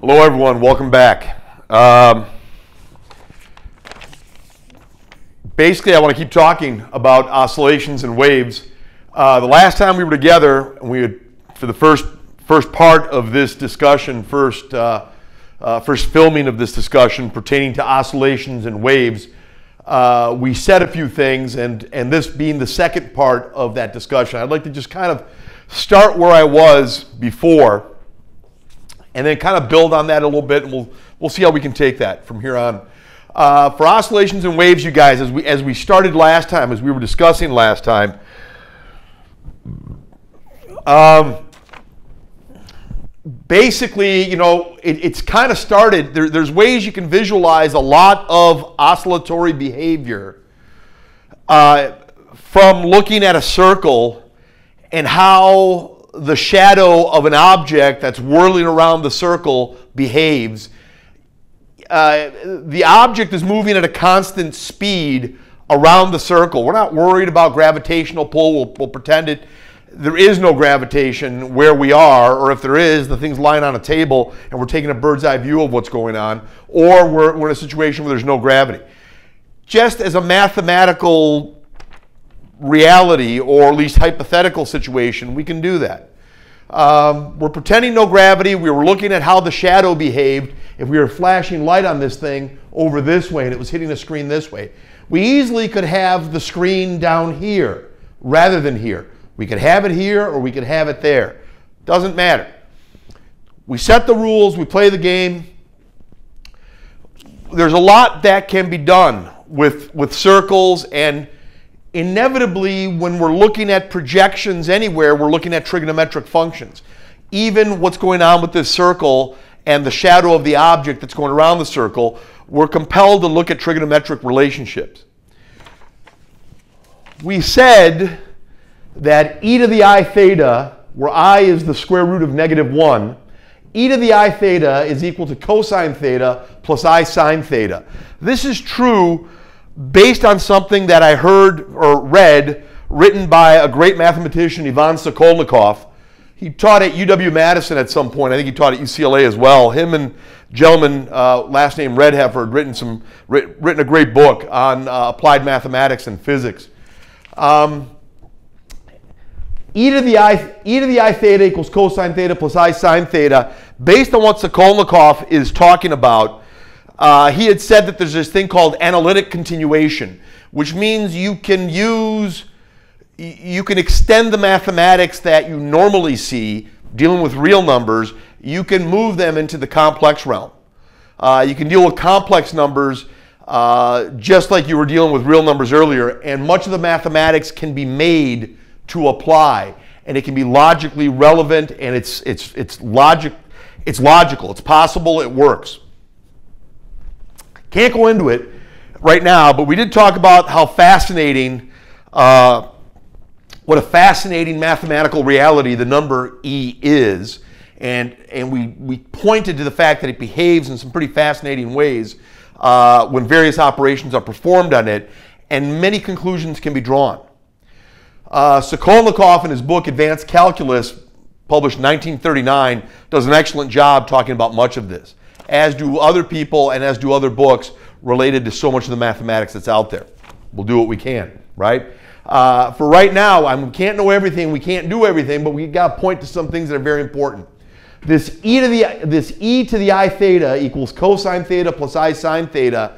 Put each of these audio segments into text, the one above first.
Hello everyone, welcome back. Basically I want to keep talking about oscillations and waves. The last time we were together, for the first part of this discussion, first filming of this discussion pertaining to oscillations and waves, we said a few things, and this being the second part of that discussion, I'd like to just kind of start where I was before and then kind of build on that a little bit, and we'll see how we can take that from here on. For oscillations and waves, you guys, as we started last time, as we were discussing last time, basically, you know, it's kind of started, there's ways you can visualize a lot of oscillatory behavior from looking at a circle and how the shadow of an object that's whirling around the circle behaves. The object is moving at a constant speed around the circle. We're not worried about gravitational pull. We'll pretend there is no gravitation where we are, or if there is, the thing's lying on a table and we're taking a bird's eye view of what's going on, or we're in a situation where there's no gravity. Just as a mathematical reality, or at least hypothetical situation, we can do that. We're pretending no gravity. We were looking at how the shadow behaved if we were flashing light on this thing over this way and it was hitting the screen this way. We easily could have the screen down here rather than here. We could have it here or we could have it there. Doesn't matter. We set the rules, we play the game. There's a lot that can be done with circles, and inevitably when we're looking at projections anywhere, we're looking at trigonometric functions. Even what's going on with this circle and the shadow of the object that's going around the circle, we're compelled to look at trigonometric relationships. We said that e to the I theta, where I is the square root of -1, e to the I theta is equal to cosine theta plus I sine theta. This is true based on something that I heard or read written by a great mathematician, Ivan Sokolnikov. He taught at UW-Madison at some point. I think he taught at UCLA as well. Him and gentleman, last name Redheffer, had written a great book on applied mathematics and physics. E to the I theta equals cosine theta plus I sine theta. Based on what Sokolnikov is talking about, he had said that there's this thing called analytic continuation, which means you can extend the mathematics that you normally see dealing with real numbers. You can move them into the complex realm. You can deal with complex numbers just like you were dealing with real numbers earlier, and much of the mathematics can be made to apply, and it can be logically relevant, and it's logical, it's possible, it works. Can't go into it right now, but we did talk about how fascinating, what a fascinating mathematical reality the number E is, and we pointed to the fact that it behaves in some pretty fascinating ways when various operations are performed on it, and many conclusions can be drawn. Sokolnikov, in his book Advanced Calculus, published in 1939, does an excellent job talking about much of this, as do other people and as do other books related to so much of the mathematics that's out there. We'll do what we can, right? For right now, we can't know everything, we can't do everything, but we got to point to some things that are very important. This e to the I theta equals cosine theta plus I sine theta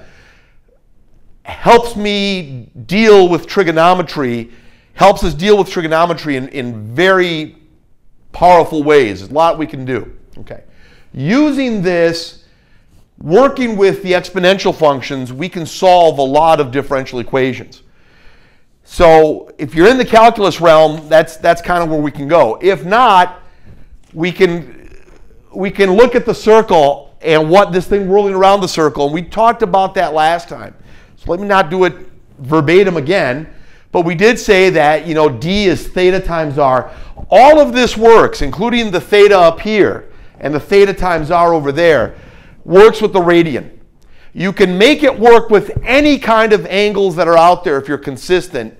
helps me deal with trigonometry, helps us deal with trigonometry in very powerful ways. There's a lot we can do. Okay. Using this, working with the exponential functions, we can solve a lot of differential equations. So if you're in the calculus realm, that's kind of where we can go. If not, we can look at the circle and what this thing whirling around the circle, and we talked about that last time. So let me not do it verbatim again. But we did say that, you know, D is theta times R. All of this works, including the theta up here and the theta times R over there, works with the radian. You can make it work with any kind of angles that are out there if you're consistent,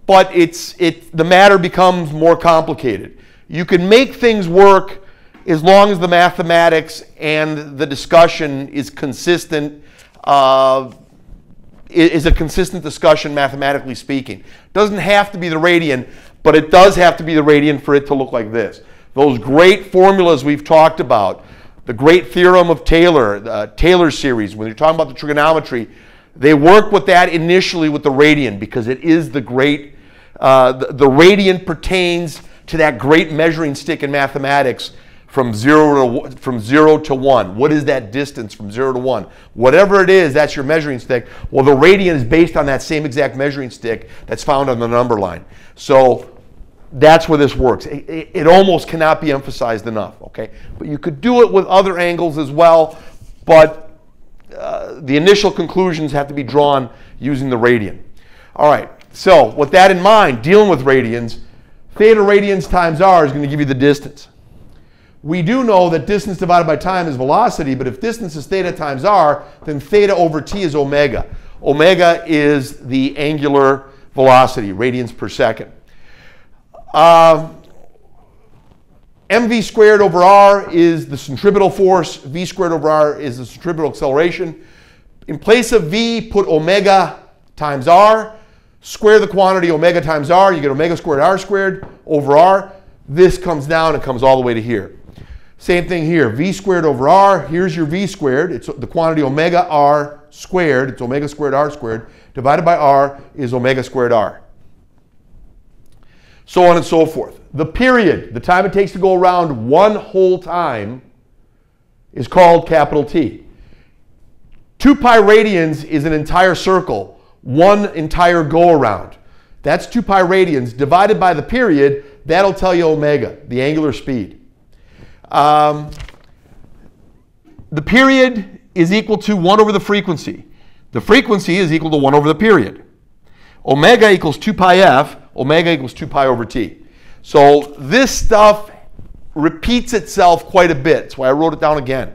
but the matter becomes more complicated. You can make things work as long as the mathematics and the discussion is consistent, is a consistent discussion mathematically speaking. It doesn't have to be the radian, but it does have to be the radian for it to look like this. Those great formulas we've talked about, the great theorem of Taylor, Taylor series, when you're talking about the trigonometry, they work with that initially with the radian because it is the great, the radian pertains to that great measuring stick in mathematics from 0 to 1. What is that distance from 0 to 1? Whatever it is, that's your measuring stick. Well, the radian is based on that same exact measuring stick that's found on the number line. So that's where this works. It almost cannot be emphasized enough, okay? But you could do it with other angles as well, but the initial conclusions have to be drawn using the radian. All right, so with that in mind, dealing with radians, theta radians times r is going to give you the distance. We do know that distance divided by time is velocity, but if distance is theta times r, then theta over t is omega. Omega is the angular velocity, radians per second. mv squared over r is the centripetal force, v squared over r is the centripetal acceleration. In place of v, put omega times r, square the quantity omega times r, you get omega squared r squared over r. This comes down and comes all the way to here. Same thing here, v squared over r, here's your v squared, it's the quantity omega r squared, it's omega squared r squared, divided by r is omega squared r. So on and so forth. The period, the time it takes to go around one whole time, is called capital T. 2 pi radians is an entire circle, one entire go around. That's 2 pi radians divided by the period, that'll tell you omega, the angular speed. The period is equal to 1 over the frequency. The frequency is equal to 1 over the period. Omega equals 2 pi f, omega equals 2 pi over t. So this stuff repeats itself quite a bit. That's why I wrote it down again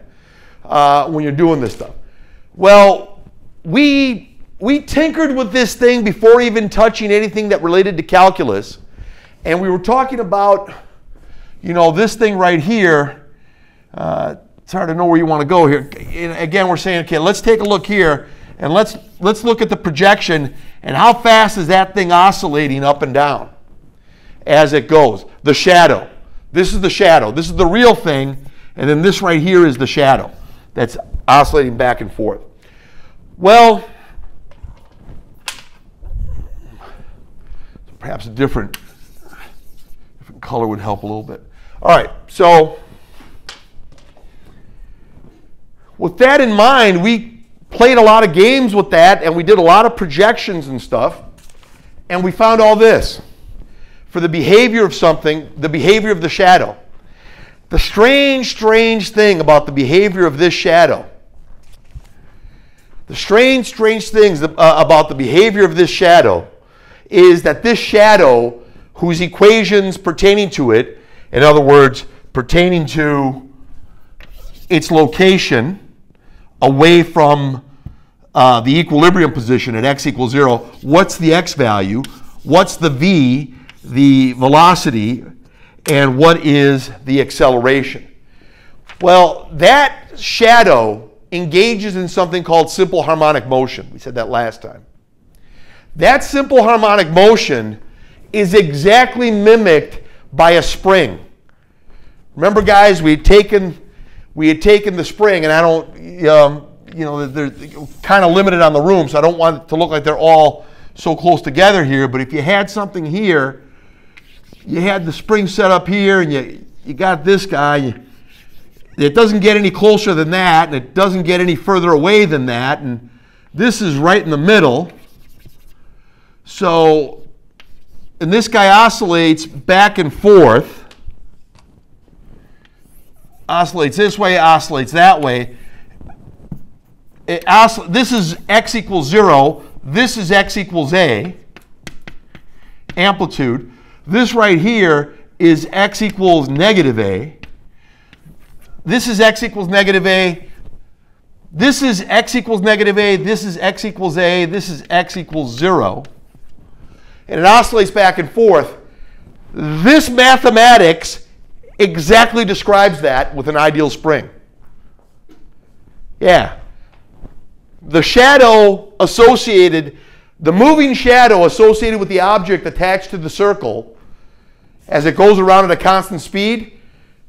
when you're doing this stuff. Well, we tinkered with this thing before even touching anything that related to calculus. And we were talking about, you know, this thing right here. It's hard to know where you want to go here. And again, we're saying, okay, let's take a look here. And let's look at the projection and how fast is that thing oscillating up and down as it goes. The shadow. This is the shadow. This is the real thing. And then this right here is the shadow that's oscillating back and forth. Well, perhaps a different color would help a little bit. All right, so with that in mind, we played a lot of games with that, and we did a lot of projections and stuff, and we found all this. For the behavior of something, the behavior of the shadow. The strange thing about the behavior of this shadow, the strange things about the behavior of this shadow is that this shadow, whose equations pertaining to it, in other words, pertaining to its location away from the equilibrium position at x equals 0, what's the x value, what's the v, the velocity, and what is the acceleration? Well, that shadow engages in something called simple harmonic motion. We said that last time. That simple harmonic motion is exactly mimicked by a spring. Remember, guys, we had taken the spring, and I don't, you know, they're kind of limited on the room, so I don't want it to look like they're all so close together here. But if you had something here, you had the spring set up here, and you got this guy. It doesn't get any closer than that, and it doesn't get any further away than that, and this is right in the middle. So, and this guy oscillates back and forth. Oscillates this way, oscillates that way. This is x equals 0. This is x equals a, amplitude. This right here is x equals negative a. This is x equals negative a. This is x equals negative a. This is x equals a. This is x equals 0. And it oscillates back and forth. This mathematics exactly describes that with an ideal spring. Yeah. The shadow associated, the moving shadow associated with the object attached to the circle, as it goes around at a constant speed,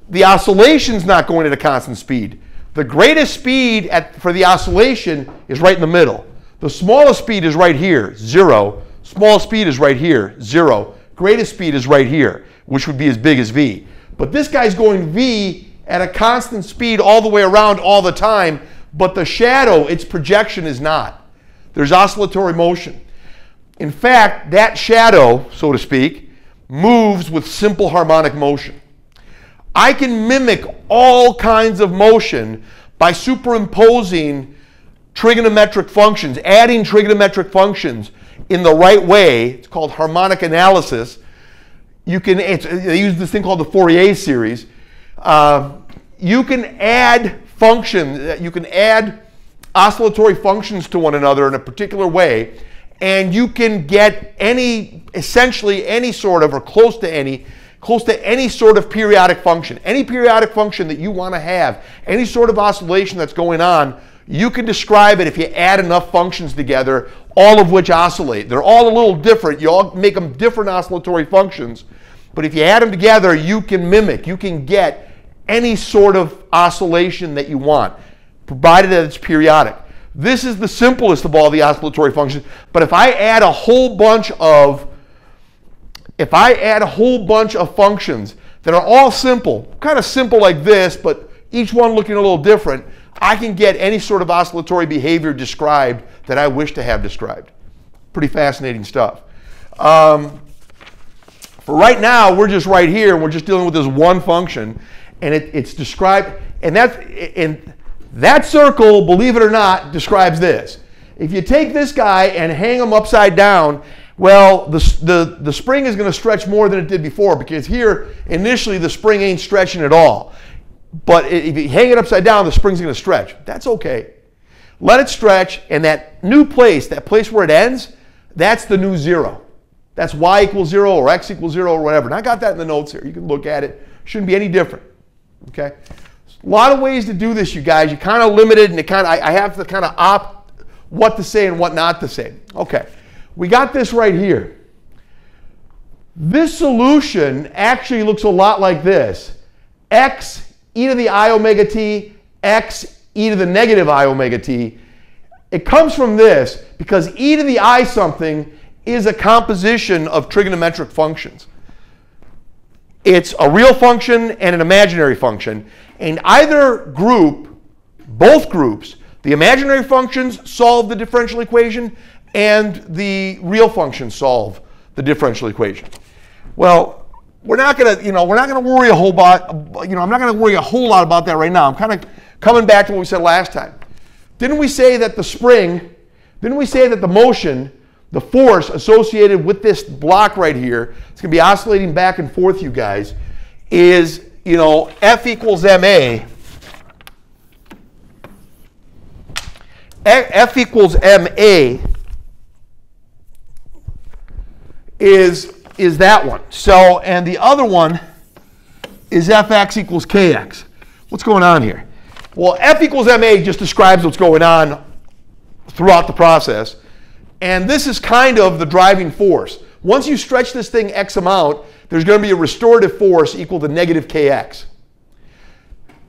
the oscillation's not going at a constant speed. The greatest speed for the oscillation is right in the middle. The smallest speed is right here, 0. Small speed is right here, 0. Greatest speed is right here, which would be as big as v. But this guy's going v at a constant speed all the way around all the time, but the shadow, its projection, is not. There's oscillatory motion. In fact, that shadow, so to speak, moves with simple harmonic motion. I can mimic all kinds of motion by superimposing trigonometric functions, adding trigonometric functions in the right way. It's called harmonic analysis. They use this thing called the Fourier series. You can add functions, you can add oscillatory functions to one another in a particular way, and you can get essentially any sort of, or close to any sort of periodic function. Any periodic function that you want to have, any sort of oscillation that's going on, you can describe it if you add enough functions together, all of which oscillate. They're all a little different. You all make them different oscillatory functions. But if you add them together, you can mimic, you can get any sort of oscillation that you want, provided that it's periodic. This is the simplest of all the oscillatory functions. But if I add a whole bunch of functions that are all simple, kind of simple like this, but each one looking a little different, I can get any sort of oscillatory behavior described that I wish to have described. Pretty fascinating stuff. For right now, we're just right here, and we're just dealing with this one function, and it's described, and that circle, believe it or not, describes this. If you take this guy and hang him upside down, well, the spring is going to stretch more than it did before, because here, initially, the spring ain't stretching at all. But if you hang it upside down, the spring's going to stretch. That's okay. Let it stretch, and that new place, that place where it ends, that's the new 0. That's y equals 0 or x equals 0 or whatever. And I got that in the notes here. You can look at it. Shouldn't be any different. Okay? A lot of ways to do this, you guys. You're kind of limited, and I have to kind of opt what to say and what not to say. Okay. We got this right here. This solution actually looks a lot like this. X e to the I omega t, x e to the negative I omega t. It comes from this because e to the I something is a composition of trigonometric functions. It's a real function and an imaginary function. And either group, both groups, the imaginary functions solve the differential equation and the real functions solve the differential equation. Well, we're not going to worry a whole lot, I'm not going to worry a whole lot about that right now. I'm kind of coming back to what we said last time. Didn't we say that the motion, the force associated with this block right here, it's going to be oscillating back and forth, you guys, is, F equals ma. F equals ma is that one. So, and the other one is Fx equals Kx. What's going on here? Well, F equals ma just describes what's going on throughout the process. And this is kind of the driving force. Once you stretch this thing X amount, there's going to be a restorative force equal to negative Kx.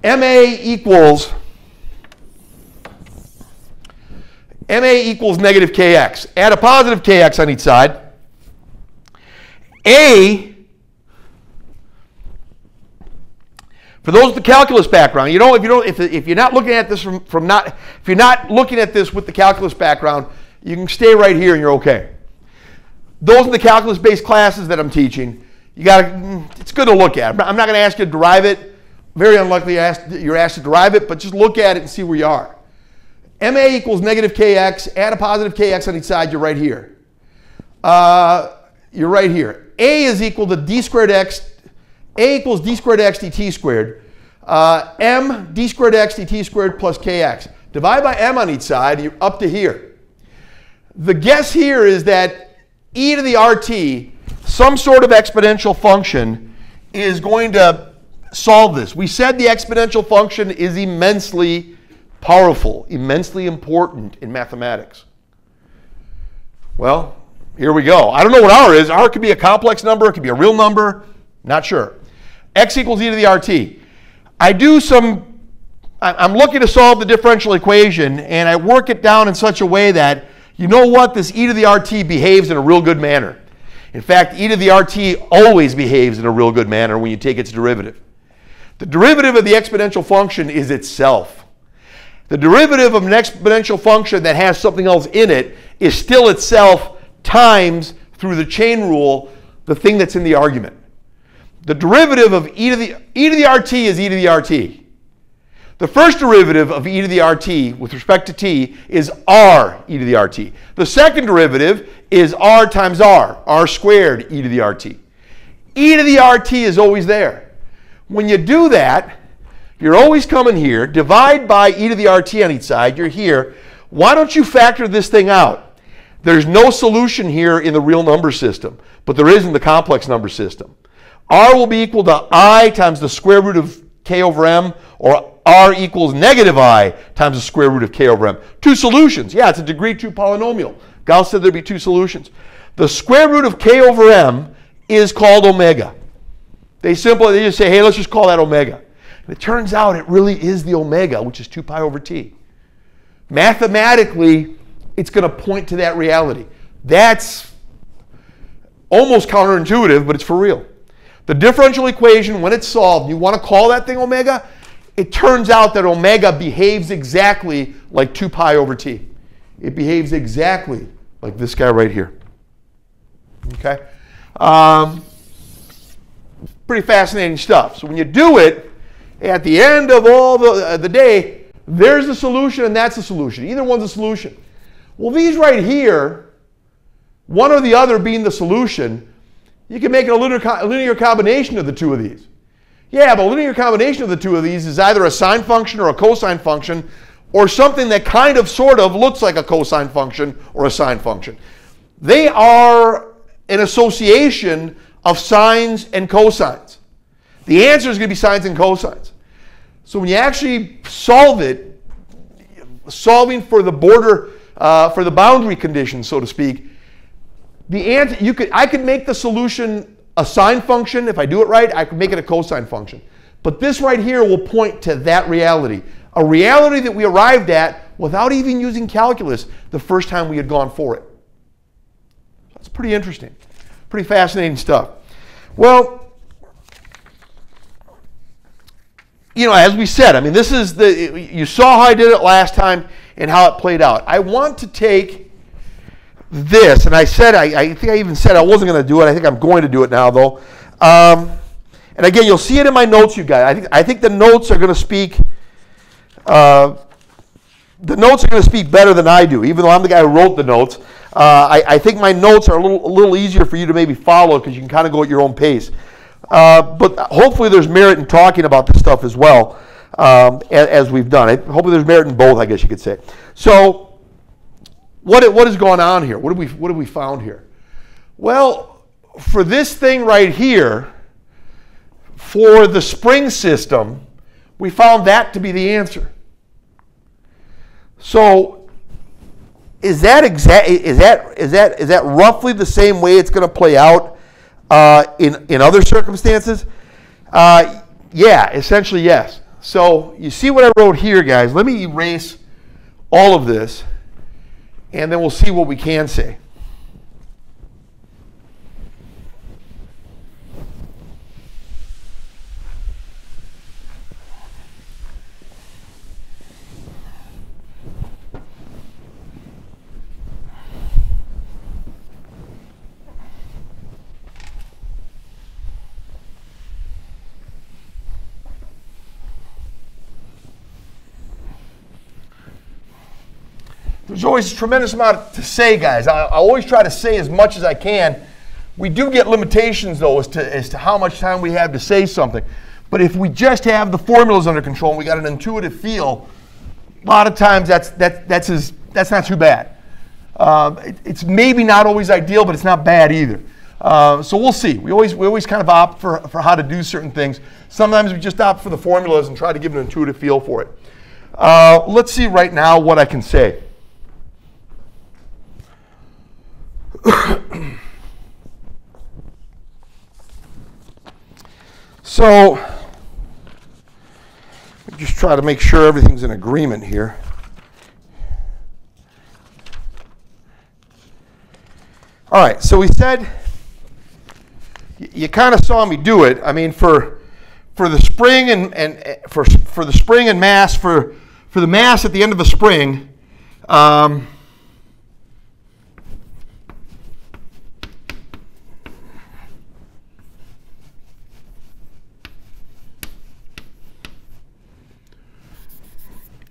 Ma equals negative Kx. Add a positive Kx on each side. For those with the calculus background, if you're not looking at this if you're not looking at this with the calculus background, you can stay right here and you're okay. Those in the calculus-based classes that I'm teaching, it's good to look at. I'm not going to ask you to derive it. Very unlikely you're asked to derive it, but just look at it and see where you are. Ma equals negative Kx. Add a positive Kx on each side. You're right here. You're right here. A is equal to d squared x. A equals d squared x dt squared. M d squared x dt squared plus Kx. Divide by m on each side. You're up to here. The guess here is that e to the RT, some sort of exponential function, is going to solve this? We said the exponential function is immensely powerful, immensely important in mathematics. Well, here we go. I don't know what R is. R could be a complex number. It could be a real number. Not sure. X equals e to the RT. I'm looking to solve the differential equation, and I work it down in such a way that, you know what, this e to the RT behaves in a real good manner. In fact, e to the RT always behaves in a real good manner when you take its derivative. The derivative of the exponential function is itself. The derivative of an exponential function that has something else in it is still itself times, through the chain rule, the thing that's in the argument. The derivative of e to the RT is e to the RT. The first derivative of e to the RT with respect to t is r e to the RT. The second derivative is r times r squared e to the RT. E to the RT is always there. When you do that, you're always coming here, divide by e to the RT on each side, you're here. Why don't you factor this thing out? There's no solution here in the real number system, but there is in the complex number system. R will be equal to I times the square root of k over m, or r equals negative I times the square root of k over m. Two solutions. Yeah, it's a degree 2 polynomial. Gauss said there'd be two solutions. The square root of k over m is called omega. They just say, hey, let's just call that omega. And it turns out it really is the omega, which is 2 pi over t. Mathematically, it's going to point to that reality. That's almost counterintuitive, but it's for real. The differential equation, when it's solved, you want to call that thing omega, it turns out that omega behaves exactly like 2 pi over t. It behaves exactly like this guy right here. Okay? Pretty fascinating stuff. So when you do it, at the end of all the day, there's the solution and that's the solution. Either one's a solution. Well, these right here, one or the other being the solution, you can make a linear combination of the two of these. Yeah, but a linear combination of the two of these is either a sine function or a cosine function, or something that kind of sort of looks like a cosine function or a sine function. They are an association of sines and cosines. The answer is going to be sines and cosines. So when you actually solve it, solving for the border, for the boundary conditions, so to speak, the answer, I could make the solution a sine function. If I do it right, I could make it a cosine function. But this right here will point to that reality, a reality that we arrived at without even using calculus the first time we had gone for it. That's pretty interesting, pretty fascinating stuff. Well, you know, as we said, I mean, this is you saw how I did it last time and how it played out. I want to take this, and I said, I think I even said I wasn't going to do it. I think I'm going to do it now, though. And again, you'll see it in my notes, you guys. I think the notes are going to speak. The notes are going to speak better than I do, even though I'm the guy who wrote the notes. I think my notes are a little easier for you to maybe follow because you can kind of go at your own pace. But hopefully there's merit in talking about this stuff as well, as we've done. Hopefully there's merit in both, I guess you could say. So what is going on here? What have we found here? Well, for this thing right here, for the spring system, we found that to be the answer. So is that roughly the same way it's going to play out in other circumstances? Yeah, essentially yes. So you see what I wrote here, guys. Let me erase all of this, and then we'll see what we can say. There's always a tremendous amount to say, guys. I always try to say as much as I can. We do get limitations, though, as to how much time we have to say something. But if we just have the formulas under control and we got an intuitive feel, a lot of times that's not too bad. It's maybe not always ideal, but it's not bad either. So we'll see. We always kind of opt for how to do certain things. Sometimes we just opt for the formulas and try to give an intuitive feel for it. Let's see right now what I can say. So, just try to make sure everything's in agreement here. All right, so we said, you kind of saw me do it. I mean, for the spring and for the spring and mass, for the mass at the end of the spring,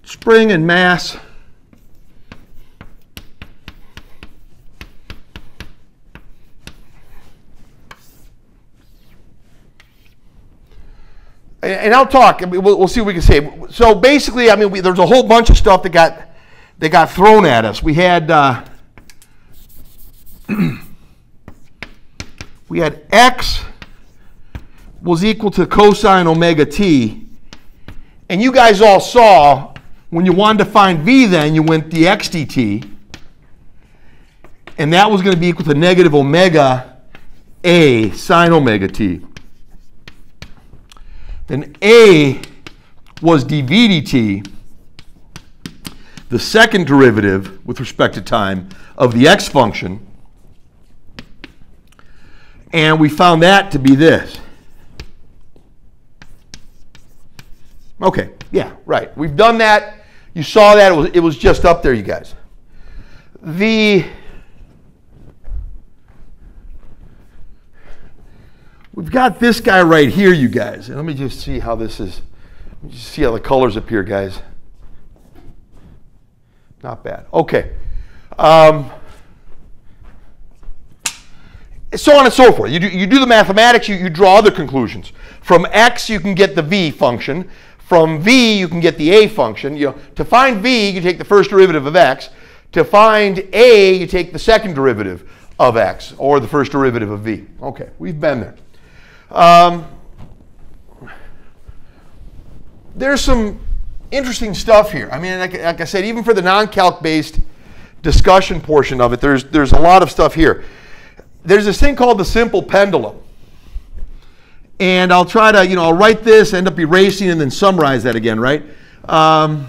spring and mass and I'll talk. We'll see what we can say. So basically, I mean, there's a whole bunch of stuff that got thrown at us. We had we had x was equal to cosine omega t. And you guys all saw, when you wanted to find v then, you went dx dt. And that was going to be equal to negative omega a sine omega t. Then a was dv dt, the second derivative with respect to time of the x function. And we found that to be this. Okay, yeah, right. We've done that. You saw that. It was just up there, you guys. We've got this guy right here, you guys. And let me just see how this is. Let me just see how the colors appear, guys. Not bad. Okay. So on and so forth. You do the mathematics, you draw other conclusions. From x, you can get the v function. From v, you can get the a function. To find v, you take the first derivative of x. To find a, you take the second derivative of x, or the first derivative of v. Okay, we've been there. There's some interesting stuff here. I mean, like I said, even for the non-calc-based discussion portion of it, there's a lot of stuff here. There's this thing called the simple pendulum. And I'll try to, I'll write this, end up erasing, and then summarize that again, right? And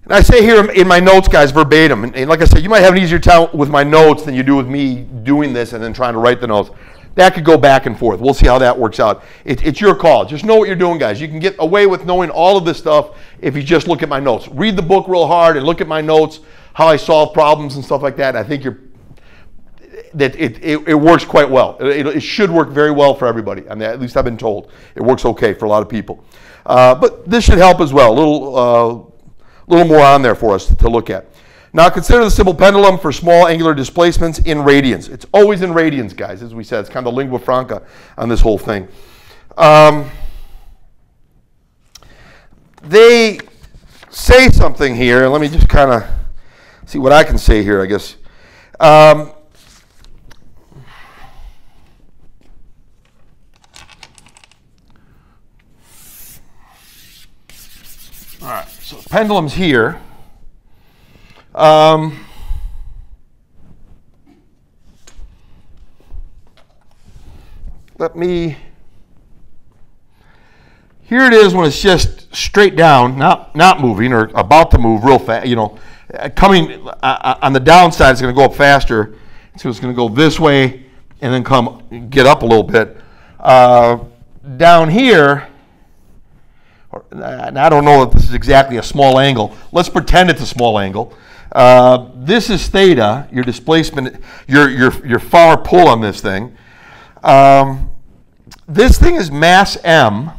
I say here in my notes, guys, verbatim. And like I said, you might have an easier time with my notes than you do with me doing this and then trying to write the notes. That could go back and forth. We'll see how that works out. It's your call. Just know what you're doing, guys. You can get away with knowing all of this stuff if you just look at my notes. Read the book real hard and look at my notes, how I solve problems and stuff like that. I think it works quite well. It should work very well for everybody. I mean, at least I've been told. It works okay for a lot of people. But this should help as well. A little more on there for us to look at. Now consider the simple pendulum for small angular displacements in radians. It's always in radians, guys, as we said. It's kind of the lingua franca on this whole thing. They say something here, and let me just kind of see what I can say here, I guess. All right, so the pendulum's here. Here it is when it's just straight down, not moving or about to move real fast, coming on the downside, it's going to go up faster. So it's going to go this way and then get up a little bit. Down here, and I don't know if this is exactly a small angle. Let's pretend it's a small angle. This is theta, your displacement, your far pull on this thing. This thing is mass m.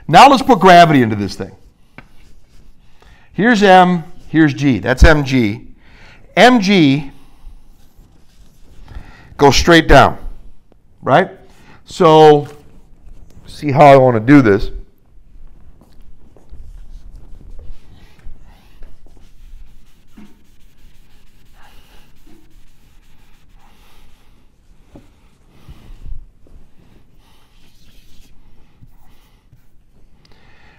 Now let's put gravity into this thing. Here's m, here's g. That's mg. mg goes straight down, right? So see how I want to do this.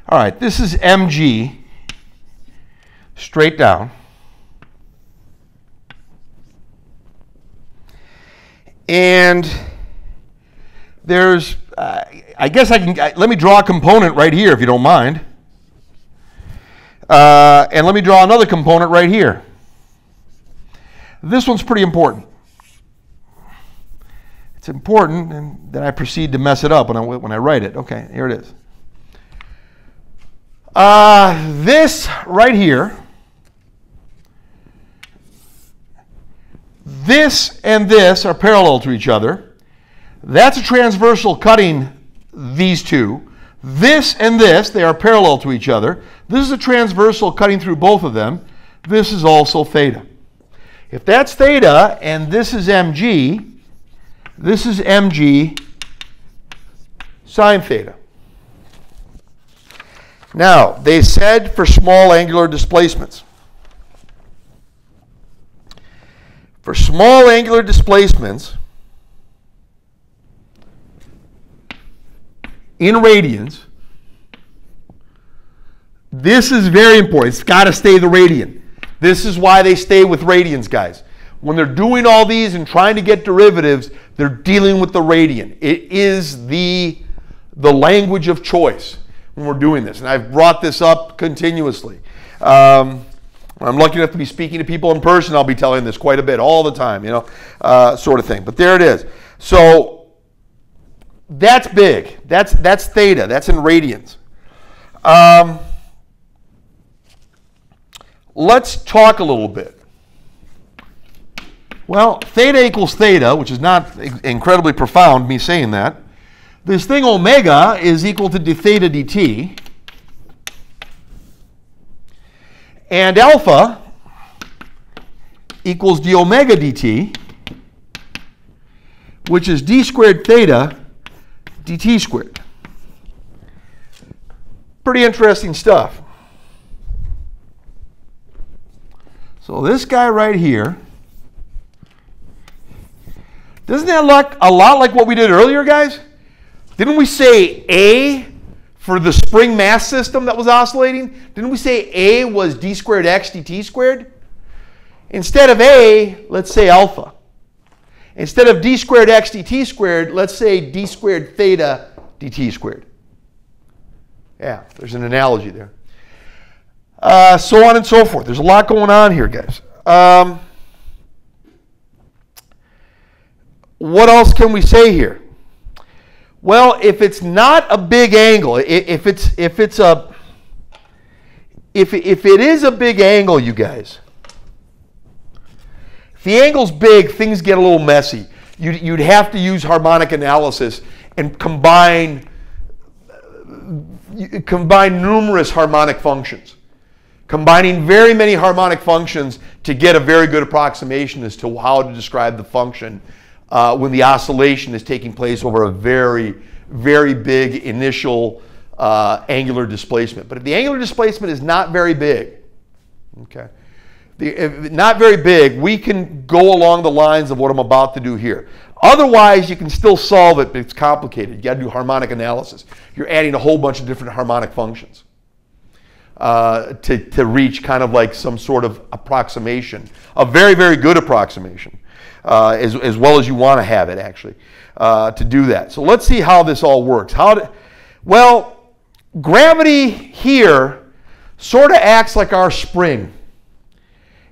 All right, this is mg, straight down. And there's, I guess I can, let me draw a component right here if you don't mind. And let me draw another component right here. This one's pretty important. It's important, and then I proceed to mess it up when I write it. Okay, here it is. This right here, this and this are parallel to each other. That's a transversal cutting these two. This and this, they are parallel to each other. This is a transversal cutting through both of them. This is also theta. If that's theta and this is mg sine theta. Now, they said for small angular displacements. For small angular displacements in radians, this is very important. It's got to stay the radian. This is why they stay with radians, guys. When they're doing all these and trying to get derivatives, they're dealing with the radian. It is the language of choice when we're doing this. And I've brought this up continuously. I'm lucky enough to be speaking to people in person. I'll be telling this quite a bit, all the time, you know, sort of thing. But there it is. So that's big. That's theta. That's in radians. Let's talk a little bit. Well, theta equals theta, which is not incredibly profound, me saying that. This thing omega is equal to d theta dt. And alpha equals d omega dt, which is d squared theta dt squared. Pretty interesting stuff. So this guy right here, doesn't that look a lot like what we did earlier, guys? Didn't we say A for the spring mass system that was oscillating? Didn't we say A was d squared x dt squared? Instead of A, let's say alpha. Instead of d squared x dt squared, let's say d squared theta dt squared. Yeah, there's an analogy there. So on and so forth. There's a lot going on here, guys. What else can we say here? Well, if it's not a big angle, if it is a big angle, you guys, if the angle's big, things get a little messy. You'd have to use harmonic analysis and combine numerous harmonic functions. Combining very many harmonic functions to get a very good approximation as to how to describe the function when the oscillation is taking place over a very, very big initial angular displacement. But if the angular displacement is not very big, okay, not very big, we can go along the lines of what I'm about to do here. Otherwise, you can still solve it, but it's complicated. You got to do harmonic analysis. You're adding a whole bunch of different harmonic functions to reach kind of like some sort of approximation, a very, very good approximation, as well as you want to have it, actually, to do that. So let's see how this all works. Well, gravity here sort of acts like our spring.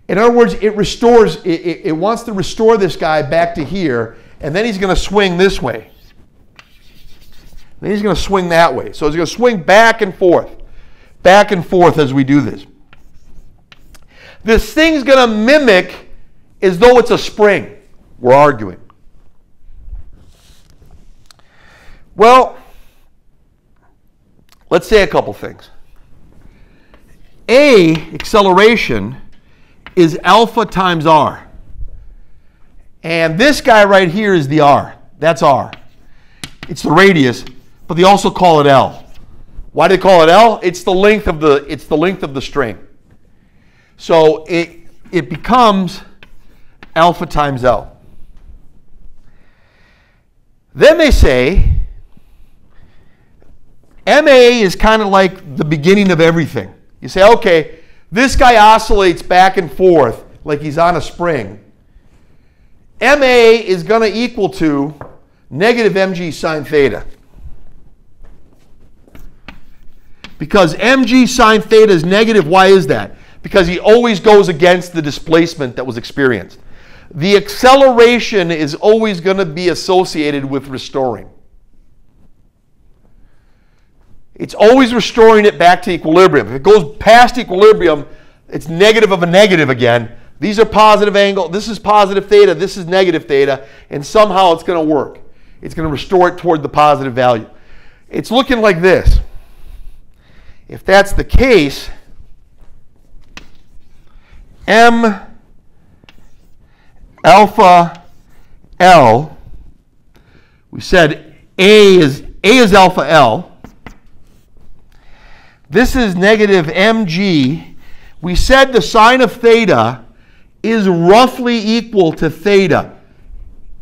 In other words, it restores, it wants to restore this guy back to here, and then he's going to swing this way. Then he's going to swing that way. So he's going to swing back and forth as we do this. This thing's going to mimic as though it's a spring. We're arguing. Well, let's say a couple things. A, acceleration, is alpha times r. And this guy right here is the r. That's r. It's the radius. but they also call it L. Why do they call it L? It's the length of the string. So it becomes alpha times L. Then they say MA is kind of like the beginning of everything. You say, okay, this guy oscillates back and forth like he's on a spring. MA is going to equal to negative mg sine theta. Because mg sine theta is negative, why is that? Because he always goes against the displacement that was experienced. The acceleration is always going to be associated with restoring. It's always restoring it back to equilibrium. If it goes past equilibrium, it's negative of a negative again. These are positive angle. This is positive theta. This is negative theta. And somehow it's going to work. It's going to restore it toward the positive value. It's looking like this. If that's the case, M alpha L, we said A is alpha L. This is negative mg. We said the sine of theta is roughly equal to theta.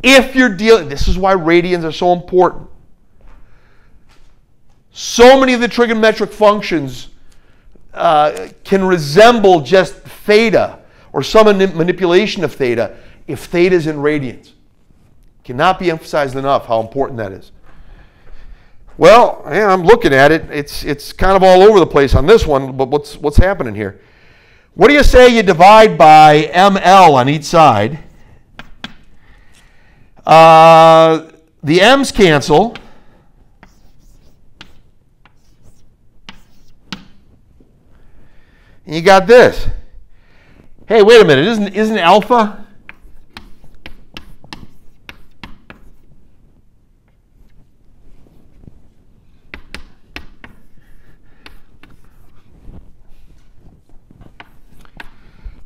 If you're dealing, this is why radians are so important. So many of the trigonometric functions can resemble just theta or some manipulation of theta if theta is in radians. Cannot be emphasized enough how important that is. Well, yeah, I'm looking at it. It's kind of all over the place on this one, but what's happening here? What do you say you divide by ml on each side? The m's cancel. And you got this. Hey, wait a minute. Isn't alpha?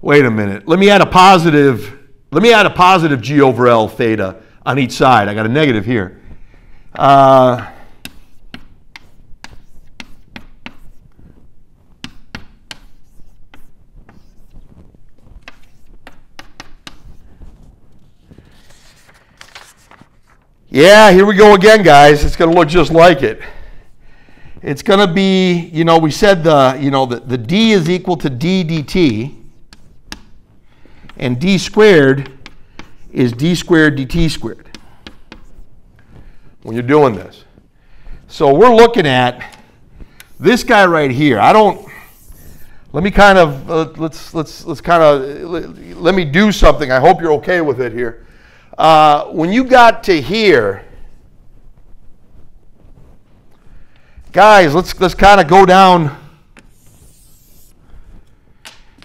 Wait a minute. Let me add a positive G over L theta on each side. I got a negative here. Yeah, here we go again, guys. It's going to look just like it. It's going to be, we said the D is equal to d dt. And d squared is d squared dt squared when you're doing this. So we're looking at this guy right here. Let me kind of, let me do something. I hope you're okay with it here. When you got to here, guys, let's kind of go down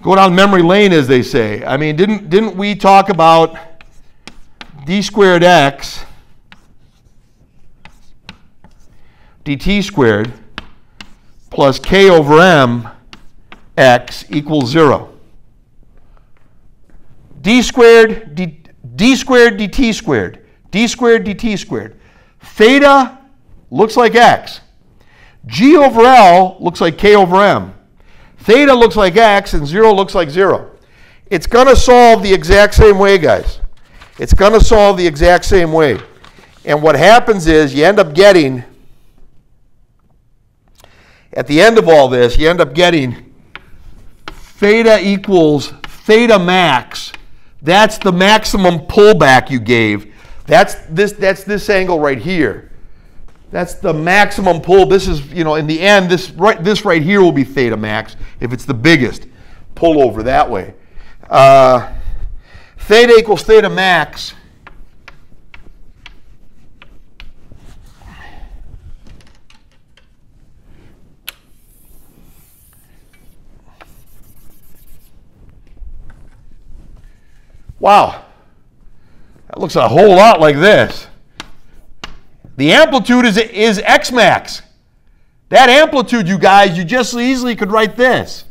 memory lane, as they say. I mean, didn't we talk about d squared x dt squared plus k over m x equals 0? D squared dt squared, d squared dt squared. Theta looks like x. G over L looks like k over m. Theta looks like x and 0 looks like 0. It's going to solve the exact same way, guys. It's going to solve the exact same way. And what happens is you end up getting, at the end of all this, you end up getting theta equals theta max. That's the maximum pullback you gave. That's this angle right here. That's the maximum pull. This is, in the end, this right here will be theta max if it's the biggest pull over that way. Theta equals theta max. Wow. That looks a whole lot like this. The amplitude is x max. That amplitude, you guys, you just easily could write this.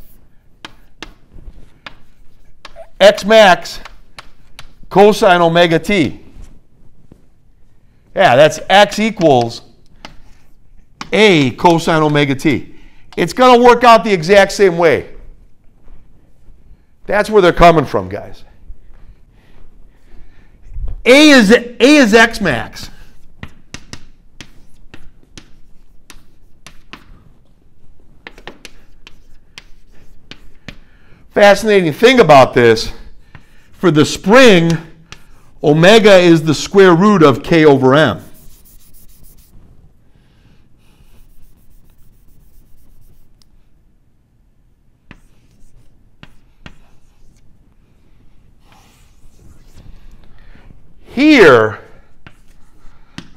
X max cosine omega t. Yeah, that's x equals A cosine omega t. It's going to work out the exact same way. That's where they're coming from, guys. A is x max. Fascinating thing about this, for the spring, omega is the square root of k over m. Here,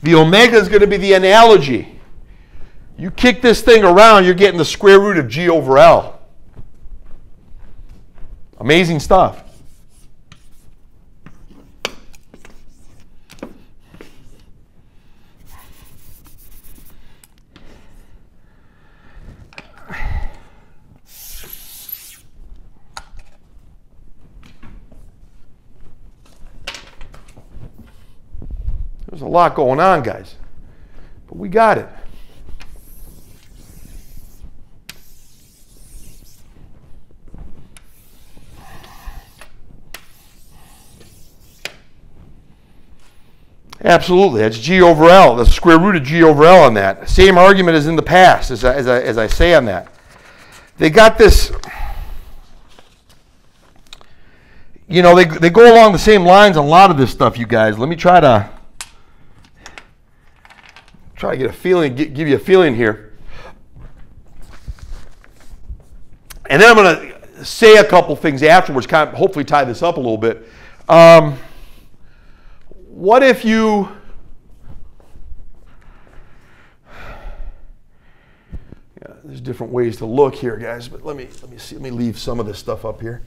the omega is going to be the analogy. You kick this thing around, you're getting the square root of g over L. Amazing stuff. There's a lot going on, guys, but we got it. Absolutely, that's G over L. That's the square root of G over L on that. Same argument as in the past, as I say on that. They got this, you know, they go along the same lines on a lot of this stuff, you guys. Let me try to get a feeling, give you a feeling here. And then I'm going to say a couple things afterwards, kind of hopefully tie this up a little bit. What if you, there's different ways to look here, guys, but let me see, let me leave some of this stuff up here.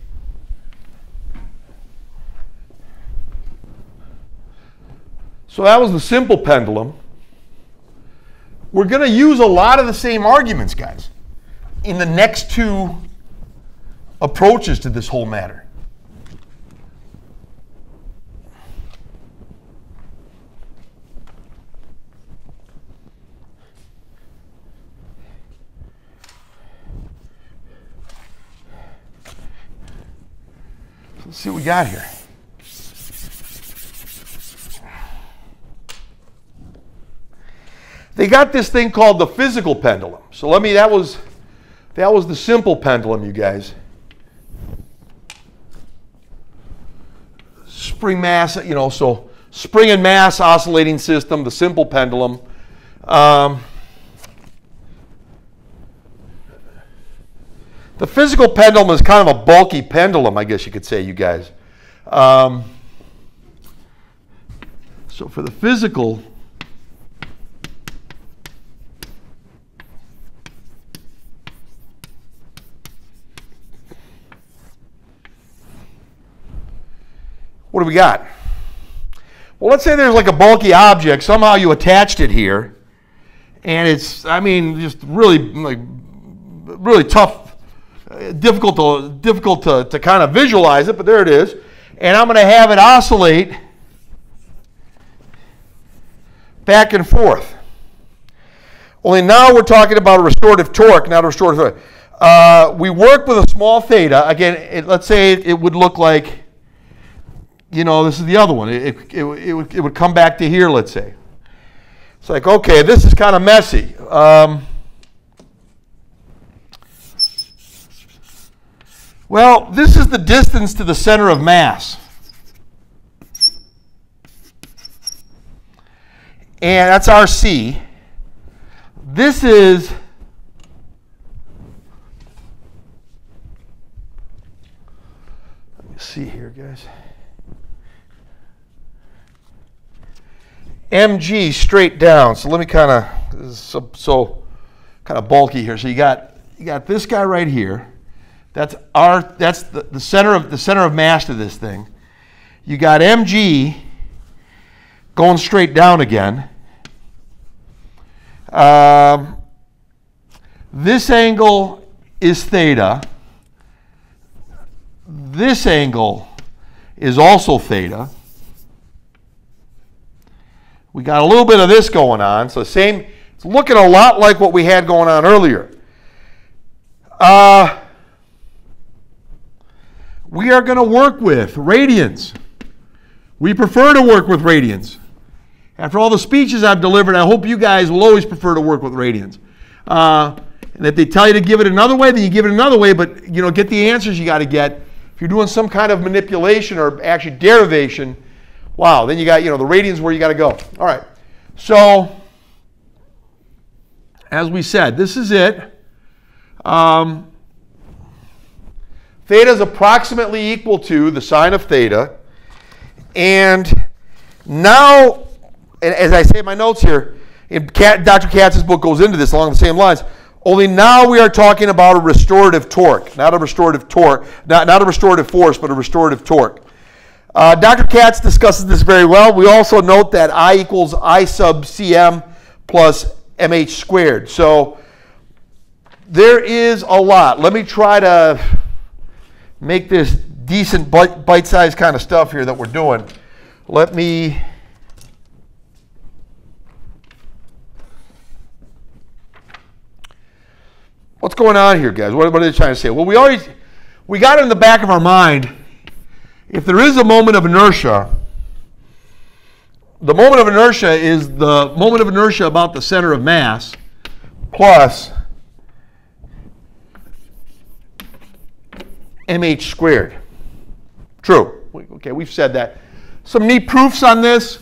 So that was the simple pendulum. We're going to use a lot of the same arguments, guys, in the next two approaches to this whole matter. Let's see what we got here. They got this thing called the physical pendulum. So that was the simple pendulum, you guys. Spring mass, you know, so spring and mass oscillating system, the simple pendulum. The physical pendulum is kind of a bulky pendulum, I guess you could say, you guys. So for the physical, what do we got? Well, let's say there's like a bulky object. Somehow you attached it here, and it's, I mean, just really tough. Difficult to kind of visualize it, but there it is. And I'm going to have it oscillate back and forth. Only now we're talking about a restorative torque, not a restorative torque. We work with a small theta. Again, let's say it would look like, you know, this is the other one. It would come back to here, let's say. It's like, okay, this is kind of messy. Well, this is the distance to the center of mass. And that's RC. This is, let me see here, guys. mg straight down. So let me kind of, this is so kind of bulky here. So you got this guy right here. That's the center of mass to this thing. You got mg going straight down again. This angle is theta. This angle is also theta. We got a little bit of this going on. So it's the It's looking a lot like what we had going on earlier. We are going to work with radians. We prefer to work with radians. After all the speeches I've delivered, I hope you guys will always prefer to work with radians. And if they tell you to give it another way, then you give it another way, but get the answers you got to get. If you're doing some kind of manipulation or actually derivation, wow, then you got, the radians where you got to go. All right. So, as we said, this is it. Theta is approximately equal to the sine of theta. And now, as I say in my notes here, Dr. Katz's book goes into this along the same lines. Only now we are talking about a restorative torque, not a restorative torque, not a restorative force, but a restorative torque. Dr. Katz discusses this very well. We also note that I equals I sub Cm plus mh squared. So there is a lot. Let me try to make this decent bite-sized kind of stuff here that we're doing. Let me... What's going on here, guys? What are they trying to say? Well, we got it in the back of our mind. If there is a moment of inertia, the moment of inertia is the moment of inertia about the center of mass plus mh squared. True. Okay, we've said that. Some neat proofs on this.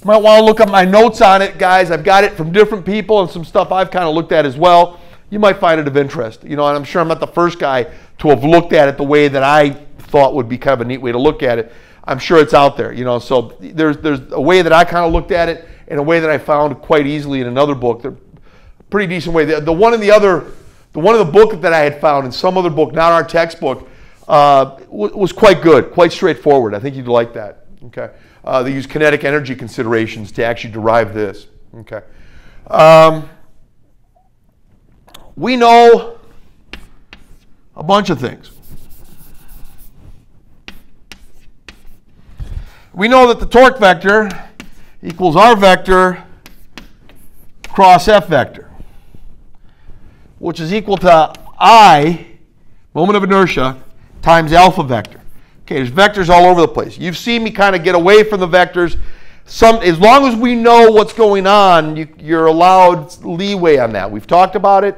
You might want to look up my notes on it, guys. I've got it from different people and some stuff I've kind of looked at as well. You might find it of interest. And I'm sure I'm not the first guy to have looked at it the way that I thought would be kind of a neat way to look at it. I'm sure it's out there, So there's a way that I kind of looked at it and a way that I found quite easily in another book. They're a pretty decent way. The one in the book that I had found in some other book, not our textbook, was quite good, quite straightforward. I think you'd like that. Okay. They use kinetic energy considerations to actually derive this. Okay. We know a bunch of things. We know that the torque vector equals R vector cross F vector, which is equal to I, moment of inertia, times alpha vector. Okay, there's vectors all over the place. You've seen me kind of get away from the vectors. As long as we know what's going on, you're allowed leeway on that. We've talked about it.